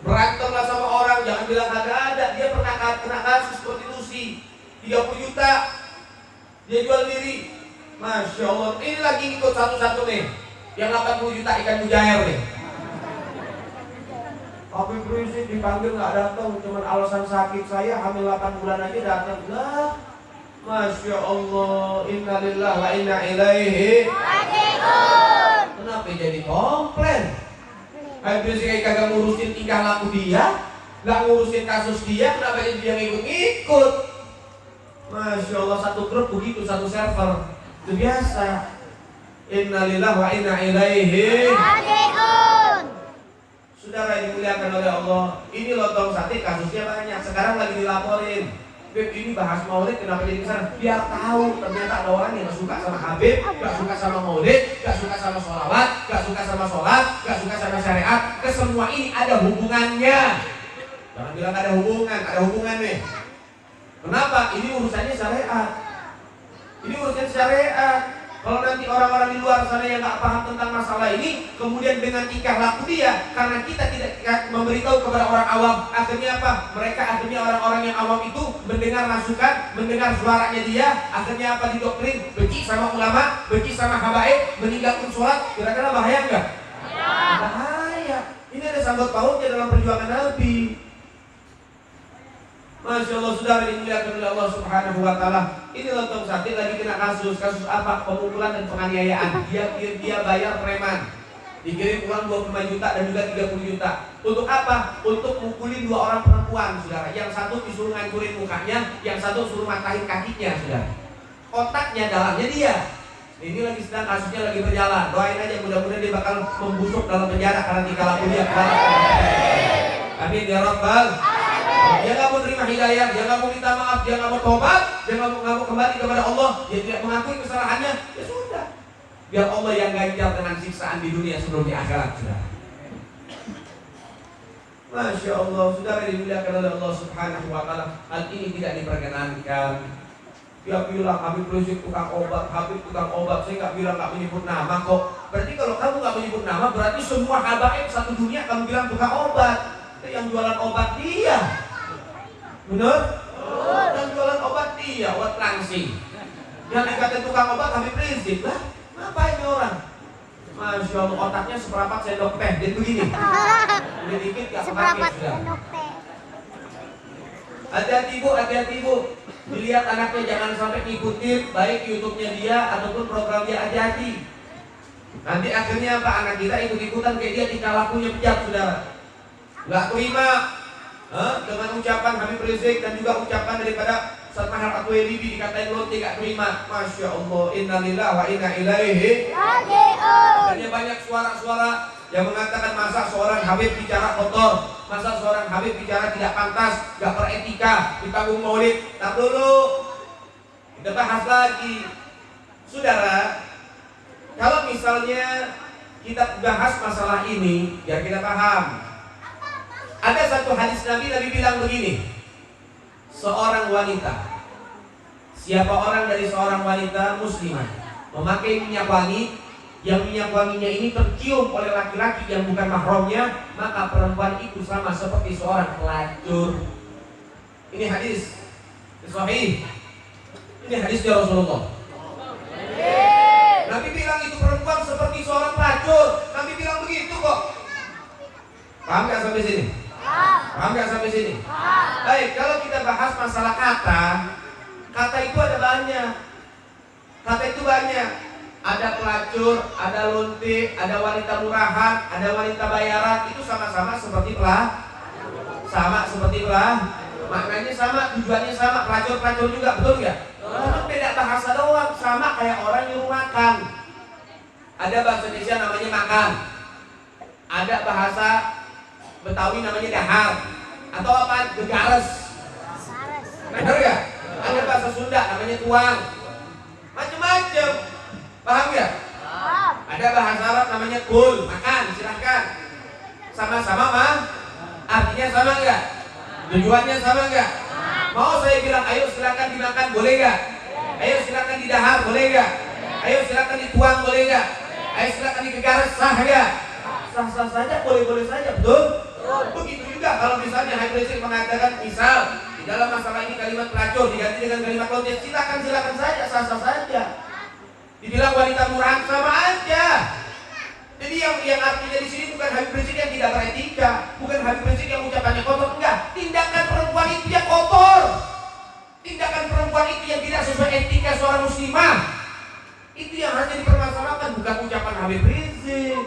Berantemlah sama orang, jangan bilang kagak ada. Dia pernah kena kasus prostitusi 30 juta. Dia jual diri. Masya Allah. Ini lagi ikut satu-satu nih, yang 80 juta ikan mujair nih. Tapi berisik dipanggil nggak datang, cuman alasan sakit, saya hamil 8 bulan aja datang. Lah, Masya Allah. Innalillahi wa inna ilaihi raji'un. Kenapa jadi komplain? Habis kayak kagak ngurusin tingkah laku dia, nggak ngurusin kasus dia, kenapa jadi dia ngikut-ngikut? Masya Allah, satu grup begitu, satu server. Itu biasa. Innalillahi wa inna ilaihi raji'un. Saudara yang dimuliakan oleh Allah, ini lontong sate kasusnya banyak. Sekarang lagi dilaporin. Beb, ini bahas maulid kenapa jadi besar? Biar tahu ternyata ada orang yang gak suka sama Habib, gak suka sama maulid, gak suka sama sholawat, gak suka sama sholat, gak suka sama syariat. Kesemua ini ada hubungannya. Jangan bilang ada hubungan nih. Kenapa? Ini urusannya syariat. Ini urusan syariat. Kalau nanti orang-orang di luar sana yang nggak paham tentang masalah ini, kemudian dengan tingkah laku dia, karena kita tidak memberitahu kepada orang awam, akhirnya apa? Akhirnya orang-orang yang awam itu mendengar masukan, mendengar suaranya dia, akhirnya apa? Didoktrin, benci sama ulama, benci sama habaib, meninggalkan sholat. Kira-kira bahaya nggak? Bahaya. Ini ada sangkut pautnya dalam perjuangan Nabi. Masya Allah, saudara dimuliakan oleh Allah Subhanahu wa Ta'ala. Ini lontong sate lagi kena kasus apa? Pemukulan dan penganiayaan. Dia bayar preman, dikirim uang 25 juta dan juga 30 juta. Untuk apa? Untuk mukulin 2 orang perempuan, saudara. Yang satu disuruh ngancurin mukanya, yang satu suruh matahin kakinya, saudara. Otaknya dalamnya dia. Ini lagi sedang kasusnya lagi berjalan. Doain aja, mudah-mudahan dia bakal membusuk dalam penjara karena tingkah laku dia. Amin ya Rabbal. Dia nggak mau terima hidayah, dia nggak mau minta maaf, dia nggak mau tobat, dia nggak mau kembali kepada Allah, dia tidak mengakui kesalahannya, ya sudah. Biar Allah yang ganjar dengan siksaan di dunia sebelum di akhirat, sudah. Masya Allah, saudara dimuliakan oleh Allah Subhanahu wa Ta'ala. Hal ini tidak diperkenankan. Dia bilang Habib Rizik tukang obat, saya nggak bilang nggak menyebut nama kok. Berarti kalau kamu nggak menyebut nama, berarti semua habaib satu dunia kamu bilang tukang obat. Itu yang jualan obat dia. Bener? Dan jualan obat dia, obat langsing. Yang dikatain tukang obat Habib Rizik lah. Ngapain ini orang? Masya Allah, otaknya seperapat sendok teh. Dia begini. Udah dikit gak kepake sudah. Hati-hati bu, hati-hati bu. Dilihat anaknya jangan sampai ngikutin baik YouTube-nya dia ataupun program dia, hati-hati. Nanti akhirnya apa? Anak kita ikut-ikutan kayak dia, tingkah lakunya bejat, saudara. Gak terima dengan ucapan Habib Rizik dan juga ucapan daripada Ustaz Mahar At-Tuwailibi dikatain lonte gak terima. Masya Allah, innalillahi wa inna ilaihi raji'un. Akhirnya banyak suara-suara yang mengatakan masa seorang Habib bicara kotor, masa seorang Habib bicara tidak pantas, gak beretika di panggung maulid. Tak dulu, kita bahas lagi. Saudara, kalau misalnya kita bahas masalah ini, biar kita paham. Ada satu hadis Nabi bilang begini, seorang wanita, siapa orang dari seorang wanita muslimah memakai minyak wangi, yang minyak wanginya ini tercium oleh laki-laki yang bukan mahramnya, maka perempuan itu sama seperti seorang pelacur. Ini hadis sahih. Ini hadisnya Rasulullah. Nabi bilang itu perempuan seperti seorang pelacur. Nabi bilang begitu kok. Paham gak sampai sini? Paham gak sampai sini? Baik, kalau kita bahas masalah kata itu ada banyak. Kata itu banyak. Ada pelacur, ada lonte, ada wanita murahan, ada wanita bayaran. Itu sama-sama seperti sama seperti maknanya sama, tujuannya sama. Pelacur-pelacur juga, betul nggak? Cuma beda bahasa doang. Sama kayak orang nyuruh makan. Ada bahasa Indonesia namanya makan. Ada bahasa Betawi namanya dahar. Atau apa? Gegares. Benar nggak? Ada bahasa Sunda namanya tuang. Macam-macam. Paham nggak? Ada bahasa Arab namanya kul, makan, silahkan. Sama-sama mah? Artinya sama nggak? Tujuannya sama nggak? Mau saya bilang, ayo silakan dimakan, boleh nggak? Ayo silakan didahar, boleh nggak? Ayo silakan dituang, boleh nggak? Ayo silakan digegares, sah nggak? Sah-sah saja, boleh-boleh saja, betul? Begitu juga kalau misalnya Habib Rizik mengatakan, misal di dalam masalah ini kalimat pelacur diganti dengan kalimat lonte, silakan saja, sah-sah saja. Dibilang wanita murahan, sama aja. Jadi yang artinya di sini bukan Habib Rizik yang tidak beretika, bukan Habib Rizik yang ucapannya kotor, enggak. Tindakan perempuan itu yang kotor. Tindakan perempuan itu yang tidak sesuai etika seorang muslimah. Itu yang harus dipermasalahkan, bukan ucapan Habib Rizik.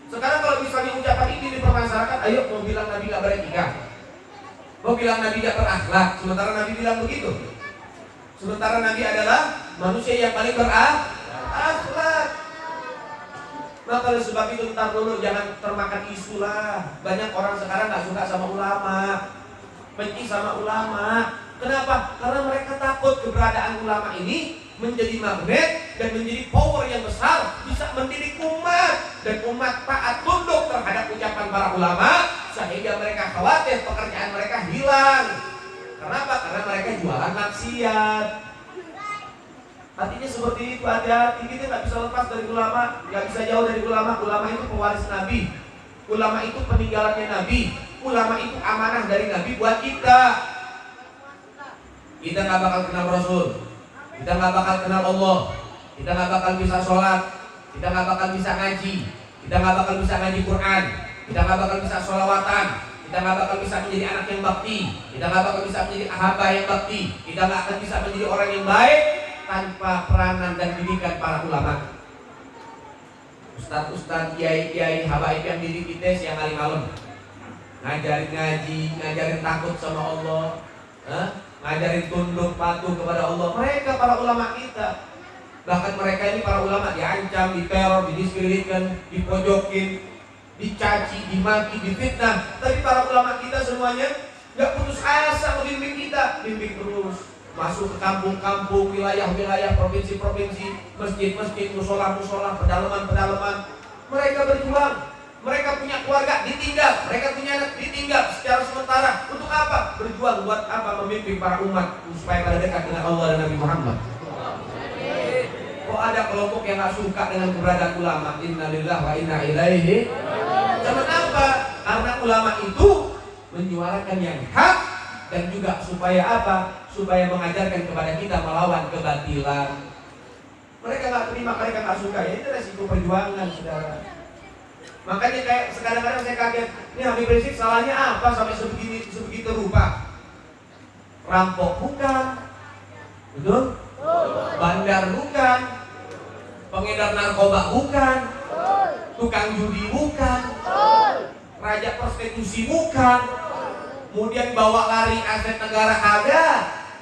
Sekarang kalau misalnya ucapan ini dipermasalahkan, ayo mau bilang Nabi gak beretika, mau bilang Nabi gak berakhlak, sementara Nabi bilang begitu. Sementara Nabi adalah manusia yang paling berakhlak. Maka oleh sebab itu ntar dulu jangan termakan isu lah. Banyak orang sekarang gak suka sama ulama, benci sama ulama. Kenapa? Karena mereka takut keberadaan ulama ini menjadi magnet dan menjadi power yang besar, bisa mendidik umat, dan umat taat tunduk terhadap ucapan para ulama, sehingga mereka khawatir pekerjaan mereka hilang. Kenapa? Karena mereka jualan maksiat. Artinya seperti itu, hati-hati. Kita nggak bisa lepas dari ulama, nggak bisa jauh dari ulama. Ulama itu pewaris Nabi, ulama itu peninggalannya Nabi, ulama itu amanah dari Nabi buat kita. Kita nggak bakal kenal Rasul, kita nggak bakal kenal Allah, kita nggak bakal bisa sholat, kita nggak bakal bisa ngaji, kita nggak bakal bisa ngaji Quran, kita nggak bakal bisa sholawatan, kita nggak bakal bisa menjadi anak yang bakti, kita nggak bakal bisa menjadi hamba yang bakti, kita nggak akan bisa menjadi orang yang baik tanpa peranan dan didikan para ulama. Ustaz-ustaz, kiai-kiai, habaib yang didik kita siang hari malam, ngajarin ngaji, ngajarin takut sama Allah, ngajarin tunduk patuh kepada Allah. Mereka para ulama kita. Bahkan mereka ini para ulama diancam, diteror, didiskreditkan, dipojokin, dicaci, dimaki, difitnah. Tapi para ulama kita semuanya gak putus asa membimbing kita, bimbing terus. Masuk ke kampung-kampung, wilayah-wilayah, provinsi-provinsi, masjid-masjid, musola-musola, pedalaman-pedalaman. Mereka berjuang. Mereka punya keluarga ditinggal, mereka punya anak ditinggal secara sementara. Untuk apa? Berjuang buat apa? Memimpin para umat supaya pada dekat dengan Allah dan Nabi Muhammad. Kok ada kelompok yang gak suka dengan keberadaan ulama? Innalillahi wa inna ilaihi. Kenapa? Karena ulama itu menyuarakan yang hak, dan juga supaya apa? Supaya mengajarkan kepada kita melawan kebatilan. Mereka nggak terima, mereka nggak suka. Ya, itu resiko perjuangan, saudara. Makanya kayak kadang-kadang saya kaget, ini Habib Rizik salahnya apa sampai sebegitu rupa? Rampok bukan, betul? Bandar bukan, pengedar narkoba bukan, tukang judi bukan, raja prostitusi bukan, kemudian bawa lari aset negara ada,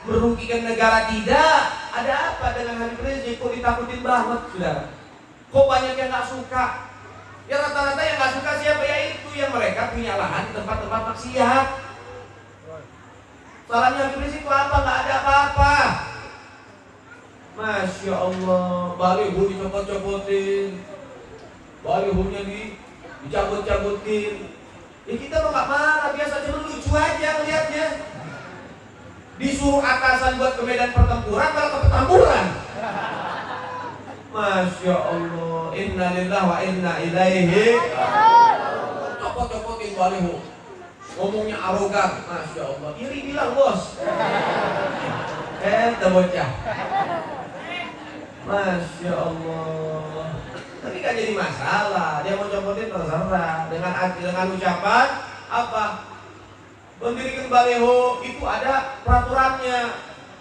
merugikan negara tidak. Ada apa dengan Habib Rizik? Kok ditakutin banget, saudara? Kok banyak yang nggak suka? Ya rata-rata yang nggak suka siapa? Ya itu yang mereka punya lahan di tempat-tempat maksiat. Salahnya Habib Rizik itu apa? Nggak ada apa-apa. Masya Allah, baliho dicopot-copotin, balihonya dicabut-cabutin. Ya kita mau nggak marah, biasa cuma lucu aja ngeliatnya. Disuruh atasan buat ke medan pertempuran, malah ke pertempuran. Masya Allah, inna lillahi wa inna ilaihi. Copot-copotin baliho, ngomongnya arogan. Masya Allah, iri bilang bos. Bocah. Masya Allah. Tapi kan jadi masalah. Dia mau copotin terserah. Dengan ucapan apa? Mendirikan baliho itu ada peraturannya,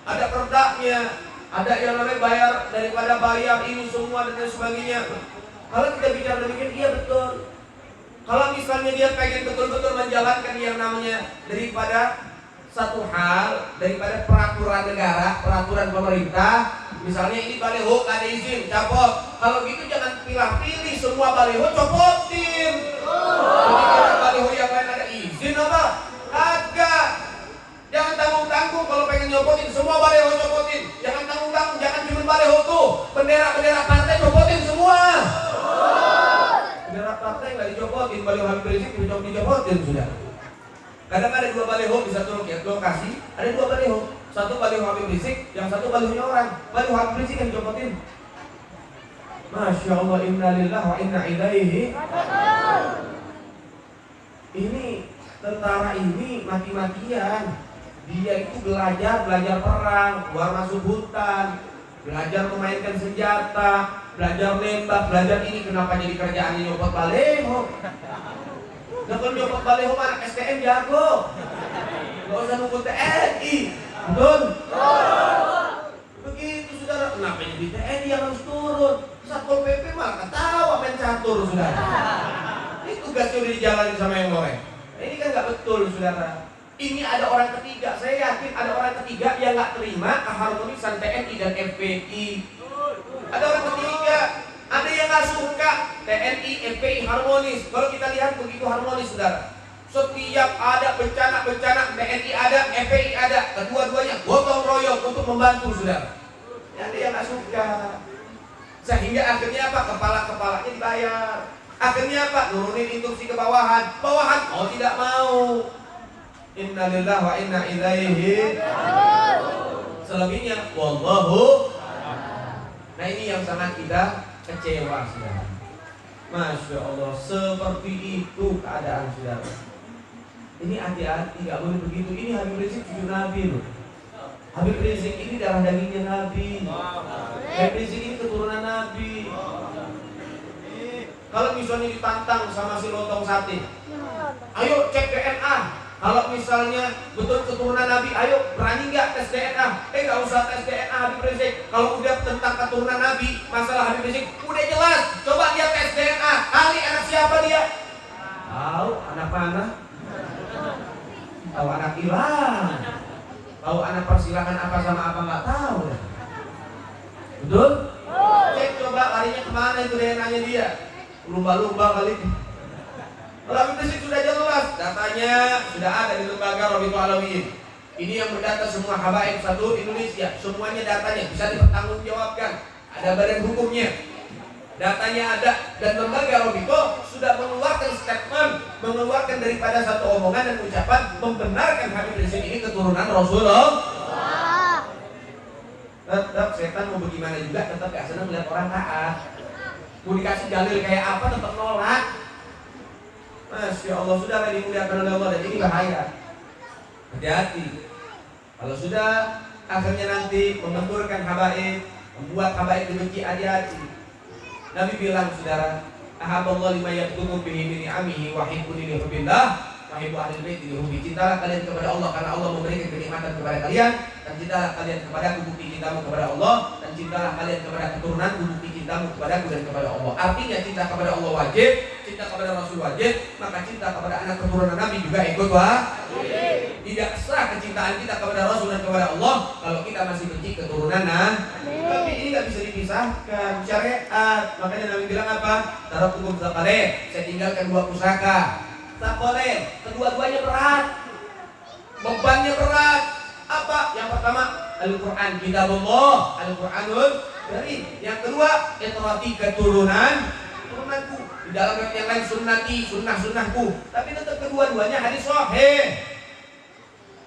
ada perdaknya, ada yang namanya bayar daripada bayar ini semua dan lain sebagainya. Kalau kita bicara demikian, iya betul. Kalau misalnya dia pengen betul-betul menjalankan yang namanya daripada satu hal, daripada peraturan negara, peraturan pemerintah. Misalnya ini baliho gak ada izin, cabut. Kalau gitu jangan pilih-pilih, semua baliho copotin. Jadi baliho yang lain ada izin apa? Kagak. Jangan tanggung-tanggung kalau pengen nyopotin, semua baliho copotin. Jangan tanggung-tanggung, jangan cuma baliho tuh. Bendera-bendera partai copotin semua. Bendera partai gak dicopotin, baliho Habib Rizik dicopotin sudah. Kadang ada dua baliho di satu lokasi, ada dua baliho. Satu baliho Habib Rizik, yang satu balihonya orang. Baliho Habib Rizik yang dicopotin. Masya Allah, inna lillahi wa inna ilaihi. Ini tentara ini mati-matian. Dia itu belajar perang, keluar masuk hutan, belajar memainkan senjata, belajar nembak, belajar ini. Kenapa jadi kerjaannya nyopot baliho? Nah kalau nyopot baliho mana STM jago. Gak usah nunggu TNI. Betul? Begitu saudara. Kenapa jadi TNI yang harus turun? Satpol PP mah ketawa main catur saudara. Ini tugasnya udah dijalanin sama yang goreng. Nah, ini kan gak betul saudara. Ini ada orang ketiga. Saya yakin ada orang ketiga yang gak terima keharmonisan TNI dan FPI. Ada orang ketiga. Ada yang gak suka TNI, FPI harmonis. Kalau kita lihat begitu harmonis saudara. Setiap ada bencana TNI ada, FPI ada. Kedua-duanya gotong royong untuk membantu saudara. Ada yang gak suka. Sehingga akhirnya apa? Kepala-kepalanya dibayar. Akhirnya apa? Nurunin instruksi ke bawahan. Bawahan mau tidak mau. Inna lillahi wa inna ilaihi. Selebihnya wallahu. Nah ini yang sangat kita kecewa saudara. Masya Allah, seperti itu keadaan saudara. Ini hati-hati, gak boleh begitu. Ini Habib Rizik cucu Nabi loh. Habib Rizik ini darah dagingnya Nabi. Habib Rizik ini keturunan Nabi. Kalau misalnya ditantang sama si lontong sate, ayo cek DNA. Kalau misalnya betul keturunan Nabi, ayo berani nggak tes DNA? Nggak usah tes DNA Habib Rizik. Kalau udah tentang keturunan Nabi, masalah Habib Rizik udah jelas. Coba dia tes DNA. Kali anak siapa dia? Tahu anak mana? Tahu anak hilang. Tahu anak persilangan apa sama apa nggak tahu. Betul? Cek coba larinya kemana itu DNA-nya dia. Lumba-lumba kali. Kalau Habib Rizik sudah jelas, datanya sudah ada di lembaga Rabitatul Alawiyin. Ini yang mendata semua habaib satu Indonesia. Semuanya datanya bisa dipertanggungjawabkan. Ada badan hukumnya. Datanya ada dan lembaga Rabito sudah mengeluarkan statement, mengeluarkan daripada satu omongan dan ucapan membenarkan Habib Rizik ini keturunan Rasulullah. Tetap setan mau bagaimana juga tetap gak senang melihat orang taat. Mau dikasih dalil kayak apa tetap nolak. Masya Allah, sudah dimuliakan oleh Allah dan ini bahaya. Hati-hati. Kalau sudah akhirnya nanti membenturkan habaib, membuat habaib dibenci, hati-hati. Nabi bilang, saudara, ahaballahu lima yaqtumu bihi min ni'amihi wa hibbuni li hubbillah wa hibbu ahli baiti li hubbi. Cintalah kalian kepada Allah karena Allah memberikan kenikmatan kepada kalian, dan cintalah kalian kepadaku, bukti cintamu kepada Allah, dan cintalah kalian kepada keturunanku, bukti cintamu kepadaku dan kepada Allah. Artinya cinta kepada Allah wajib, cinta kepada Rasul wajib, maka cinta kepada anak keturunan Nabi juga ikut wajib. Tidak sah kecintaan kita kepada Rasul dan kepada Allah kalau kita masih benci keturunan Tapi ini nggak bisa dipisahkan. Syariat. Makanya Nabi bilang apa? Taraktukum tsaqalain. Saya tinggalkan 2 pusaka. Tsaqalain. Kedua-duanya berat. Bebannya berat. Apa? Yang pertama Al-Quran, kitabullah, Al-Quranul Karim. Yang kedua, itrati keturunanku. Di dalam yang lain sunnati, sunnahku. Tapi tetap kedua-duanya hadis sahih.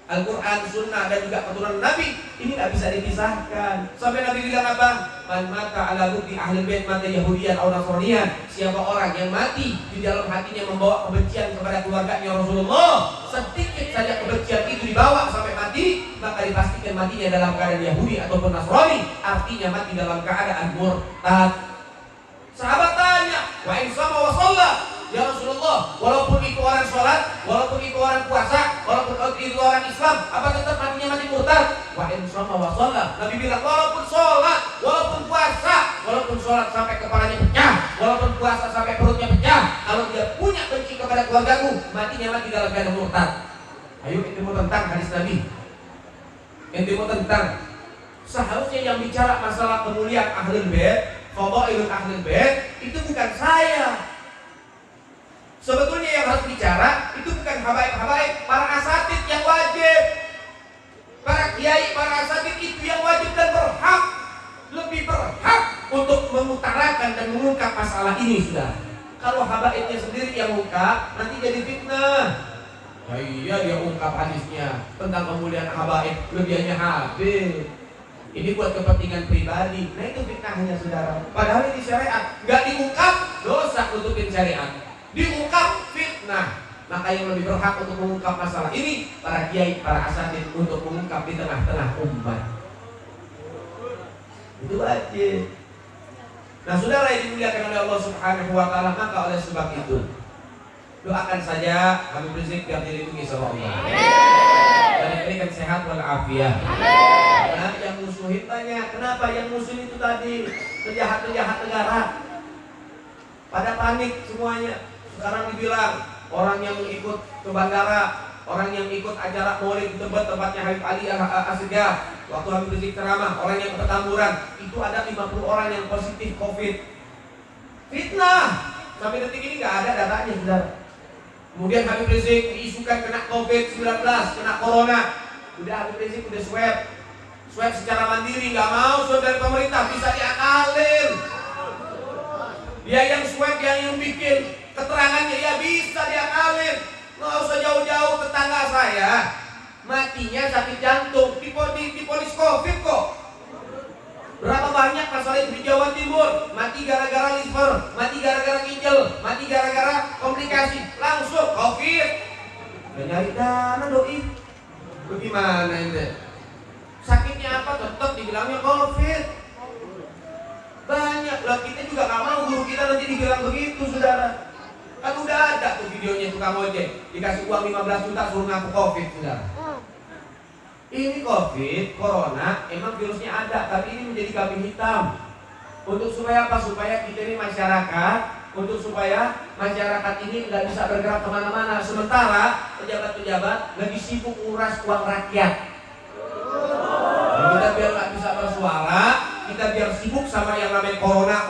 Al-Quran, sunnah, dan juga keturunan Nabi. Ini gak bisa dipisahkan. Sampai Nabi bilang apa? Man mata ala rukni ahli bait mata Yahudiyan atau Nasraniyan. Siapa orang yang mati di dalam hatinya membawa kebencian kepada keluarganya Rasulullah, sedikit saja kebencian itu dibawa sampai mati, maka dipastikan matinya dalam keadaan Yahudi ataupun Nasrani. Artinya mati dalam keadaan murtad. Sahabat tanya, wa in sama wa shalla, ya Rasulullah, walaupun itu orang sholat, walaupun itu orang puasa, walaupun itu orang Islam, apa tetap matinya mati murtad? Wa in shalla wa shalla. Nabi bilang, walaupun sholat, walaupun puasa, walaupun sholat sampai kepalanya pecah, walaupun puasa sampai perutnya pecah, kalau dia punya benci kepada keluargaku, matinya mati dalam keadaan murtad. Ayo kita mau tentang hadis Nabi. Kita mau tentang seharusnya yang bicara masalah kemuliaan ahlul bait, fadailul ahlul bait, itu bukan saya. Sebetulnya yang harus bicara itu bukan habaib-habaib, para asatid yang wajib, para kiai, para asatid itu yang wajib dan berhak, lebih berhak untuk mengutarakan dan mengungkap masalah ini, sudah. Kalau habaibnya sendiri yang ungkap, nanti jadi fitnah. Ya iya, dia ungkap hadisnya tentang kemuliaan habaib, kelebihannya habis. Ini buat kepentingan pribadi. Nah itu fitnahnya, saudara. Padahal ini syariat, nggak diungkap dosa nutupin syariat, diungkap fitnah. Maka yang lebih berhak untuk mengungkap masalah ini para kiai, para asatid, untuk mengungkap di tengah-tengah umat. Itu wajib. Nah, saudara yang dimuliakan oleh Allah Subhanahu wa taala, maka oleh sebab itu doakan saja Habib Rizik biar dilindungi sama Allah. Dan diberikan sehat walafiat. Nah, yang musuhin tanya, kenapa yang musuhin itu tadi penjahat-penjahat negara? Pada panik semuanya. Sekarang dibilang orang yang ikut ke bandara, orang yang ikut acara maulid di tempatnya Habib Ali Asegaf, waktu Habib Rizik ceramah, orang yang ke Petamburan, itu ada 50 orang yang positif COVID. Fitnah. Sampai detik ini nggak ada datanya, saudara. Kemudian Habib Rizik diisukan kena COVID-19, kena corona. Udah Habib Rizik udah swab secara mandiri, nggak mau swab dari pemerintah, bisa diakalin. Dia yang swab, yang bikin keterangannya, ya bisa diakalin. Nggak usah jauh-jauh. Tetangga saya matinya sakit jantung, diponis COVID kok. Berapa banyak masalah itu di Jawa Timur, mati gara-gara liver, mati gara-gara ginjal, mati gara-gara komplikasi, langsung COVID. Gak nyari dana doi. Bagaimana ini? Sakitnya apa? Tetap dibilangnya COVID. Banyak lah, kita juga gak mau guru kita nanti dibilang begitu, saudara. Kan udah ada tuh videonya tukang ojek, dikasih uang 15 juta suruh ngaku COVID, saudara. Ini COVID, corona, emang virusnya ada, tapi ini menjadi kambing hitam. Untuk supaya apa? Supaya kita ini masyarakat, untuk supaya masyarakat ini nggak bisa bergerak kemana-mana. Sementara pejabat-pejabat lagi sibuk nguras uang rakyat. Kita biar nggak bisa bersuara, kita biar sibuk sama yang namanya corona,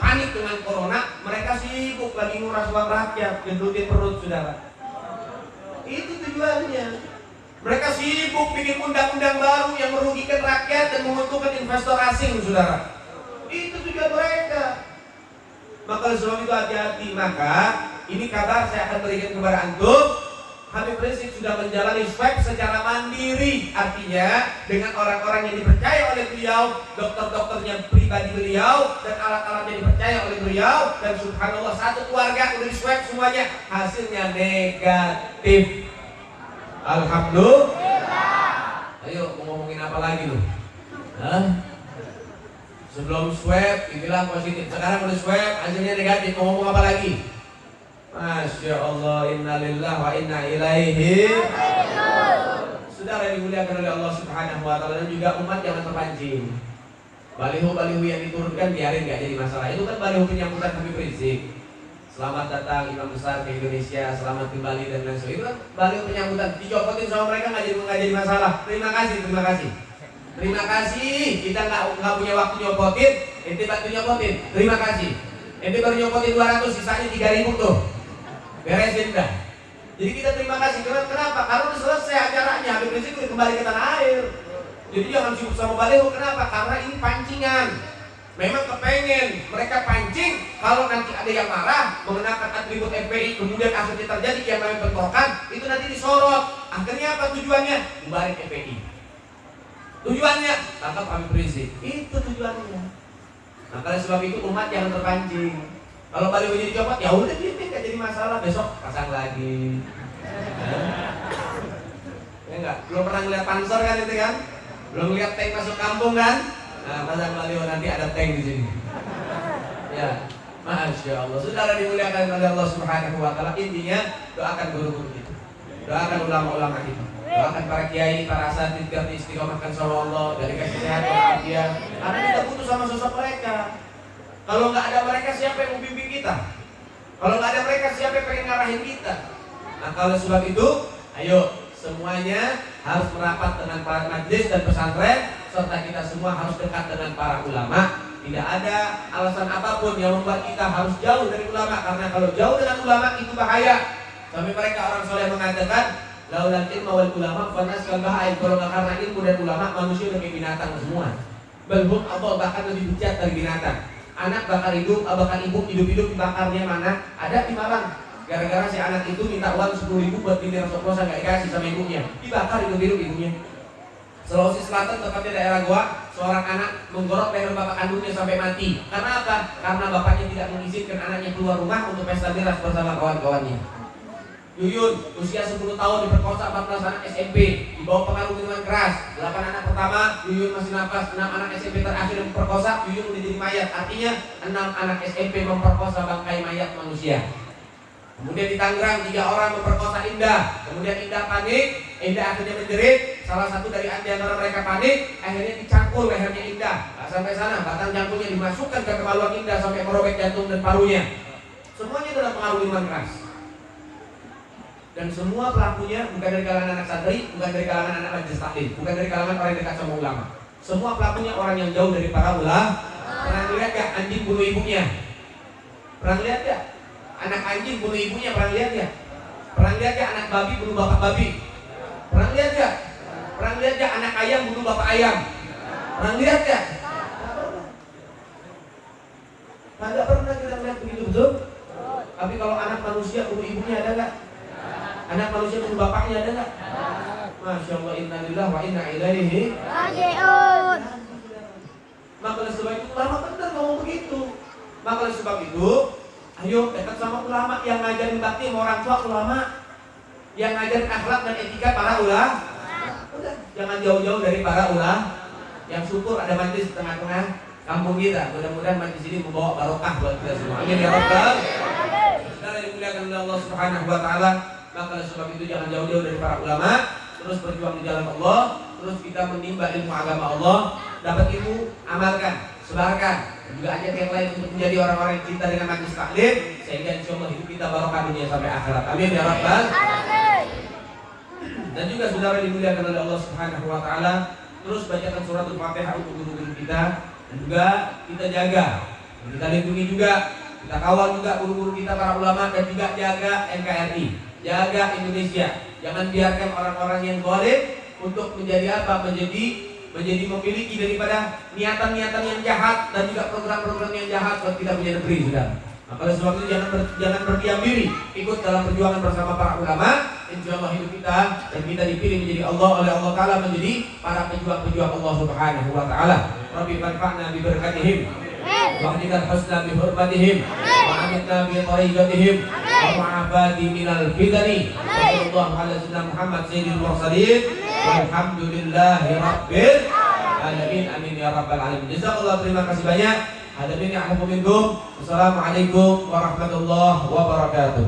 panik dengan corona. Mereka sibuk lagi nguras uang rakyat, gendutin perut, saudara. Itu tujuannya. Mereka sibuk bikin undang-undang baru yang merugikan rakyat dan menguntungkan investor asing, saudara. Itu tujuan mereka. Maka sebab itu hati-hati. Maka ini kabar saya akan berikan kepada antum. Habib Rizik sudah menjalani swab secara mandiri. Artinya dengan orang-orang yang dipercaya oleh beliau, dokter-dokternya pribadi beliau, dan alat-alatnya dipercaya oleh beliau. Dan subhanallah, satu keluarga udah di swab semuanya, hasilnya negatif. Alhamdulillah. ngomongin apa lagi lu? Hah? Sebelum swab dibilang positif, sekarang udah swab hasilnya negatif, mau ngomong apa lagi? Masya Allah, innalillah wa inna ilaihi. Saudara yang dimuliakan oleh Allah Subhanahu wa Ta'ala, dan juga umat jangan terpancing. Baliho-baliho yang diturunkan biarin, gak jadi masalah. Itu kan baliho penyambutan Habib Rizik. Selamat datang imam besar ke Indonesia, selamat kembali dan lain sebagainya. Itu kan baliho penyambutan, dicopotin sama mereka nggak jadi masalah. Terima kasih, terima kasih. Terima kasih, kita nggak punya waktu nyopotin, ente bantu nyopotin. Terima kasih. Ente baru nyopotin 200, sisanya 3.000 tuh. Beresin dah. Jadi kita terima kasih. Kenapa? Karena udah selesai acaranya, Habib Rizik udah kembali ke tanah air. Jadi jangan sibuk sama baliho. Kenapa? Karena ini pancingan. Memang kepengen mereka pancing kalau nanti ada yang marah mengenakan atribut FPI, kemudian akhirnya terjadi yang namanya bentrokan, itu nanti disorot. Akhirnya apa tujuannya? Bubarin FPI. Tujuannya tangkap Habib Rizik. Itu tujuannya. Nah, oleh sebab itu umat jangan terpancing. Kalau balihonya dicopot, ya udah dia nggak jadi masalah. Besok pasang lagi. Ya enggak? Belum pernah ngeliat pansor kan itu kan? Belum lihat tank masuk kampung kan? Nah, pasang baliho nanti ada tank di sini. Ya, Masya Allah. Saudara dimuliakan oleh Allah Subhanahu wa Ta'ala, intinya doakan guru-guru kita, doakan ulama-ulama kita, doakan para kiai, para asatidz biar diistiqomahkan sama Allah, dari kesehatan dia. Karena kita butuh sama sosok mereka. Kalau nggak ada mereka, siapa yang membimbing kita? Kalau nggak ada mereka, siapa yang pengen ngarahin kita? Nah, kalau sebab itu, ayo semuanya harus merapat dengan para majelis dan pesantren, serta kita semua harus dekat dengan para ulama. Tidak ada alasan apapun yang membuat kita harus jauh dari ulama, karena kalau jauh dengan ulama itu bahaya. Sampai mereka orang soleh mengatakan, laulal ilmu wal ulama fanas kal bahaya. Kalau nggak karena ilmu dan ulama, manusia udah kayak binatang semua. Belum Allah bahkan lebih bejat dari binatang. Anak bakar hidup, bakar ibu hidup-hidup dibakarnya mana? Ada di Malang. Gara-gara si anak itu minta uang 10.000 buat beli rosok-rosok, nggak dikasih sama ibunya, dibakar hidup-hidup ibunya. Sulawesi Selatan, tepatnya daerah Goa, seorang anak menggorok leher bapak kandungnya sampai mati. Karena apa? Karena bapaknya tidak mengizinkan anaknya keluar rumah untuk pesta miras bersama kawan-kawannya. Yuyun, usia 10 tahun diperkosa 14 anak SMP, dibawa pengaruh minuman keras. 8 anak pertama, Yuyun masih nafas. 6 anak SMP terakhir yang memperkosa, Yuyun udah jadi mayat. Artinya 6 anak SMP memperkosa bangkai mayat manusia. Kemudian di Tangerang 3 orang memperkosa Indah. Kemudian Indah panik, Indah akhirnya menjerit. Salah satu dari antara mereka panik, akhirnya dicangkul lehernya Indah. Gak sampai sana, batang cangkulnya dimasukkan ke kemaluan Indah sampai merobek jantung dan parunya. Semuanya dalam pengaruh minuman keras. Dan semua pelakunya bukan dari kalangan anak santri, bukan dari kalangan anak majelis taklim, bukan dari kalangan orang yang dekat sama ulama. Semua pelakunya orang yang jauh dari para ulama. Pernah lihat gak anjing bunuh ibunya? Pernah lihat gak? Anak anjing bunuh ibunya, pernah lihat ya? Pernah lihat ya anak babi bunuh bapak babi? Pernah lihat ya? Pernah lihat ya anak ayam bunuh bapak ayam? Pernah lihat ya? Tidak pernah kita lihat begitu, betul? Tapi kalau anak manusia bunuh ibunya ada nggak? Anak manusia bunuh bapaknya ada nggak? Masya Allah, innalillah wa inna ilaihi raji'un. Maka oleh sebab itu ulama benar ngomong begitu. Maka oleh sebab itu, ayo dekat sama ulama yang ngajarin bakti sama orang tua, ulama yang ngajarin akhlak dan etika para ulama. Udah, jangan jauh-jauh dari para ulama. Yang syukur ada majlis di tengah-tengah kampung kita. Mudah-mudahan majlis ini membawa barokah buat kita semua. Amin ya rabbal. Saudara yang dimuliakan oleh Allah Subhanahu wa Ta'ala, maka oleh sebab itu jangan jauh-jauh dari para ulama. Terus berjuang di jalan Allah. Terus kita menimba ilmu agama Allah. Dapat ilmu, amalkan, sebarkan. Juga ajak yang lain untuk menjadi orang-orang yang cinta dengan majlis taklim, sehingga insya Allah hidup kita barokah dunia sampai akhirat. Amin ya rabbal. Dan juga saudara dimuliakan oleh Allah Subhanahu wa Ta'ala, terus bacakan suratul Fatihah untuk guru-guru kita, dan juga kita jaga, kita lindungi juga, kita kawal juga guru-guru kita para ulama, dan juga jaga NKRI, jaga Indonesia. Jangan biarkan orang-orang yang zalim untuk menjadi apa? Menjadi memiliki daripada niatan-niatan yang jahat dan juga program-program yang jahat buat kita punya negeri, sudah. Maka oleh sebab itu jangan berdiam diri, ikut dalam perjuangan bersama para ulama. Insya Allah hidup kita dan kita dipilih menjadi oleh Allah Ta'ala menjadi para pejuang-pejuang Allah Subhanahu wa Ta'ala. Rabbi fanfa'na bi barakatihim wa hdina husna bi hurmatihim wa amitna bi tariqatihim wa ma'afati minal fitani. Sallallahu alaihi wasallam Muhammad sayyidil mursalin. Walhamdulillahirabbil alamin. Amin ya rabbal alamin. Jazakallah, terima kasih banyak. Hadirin yang minkum. Assalamualaikum warahmatullahi wabarakatuh.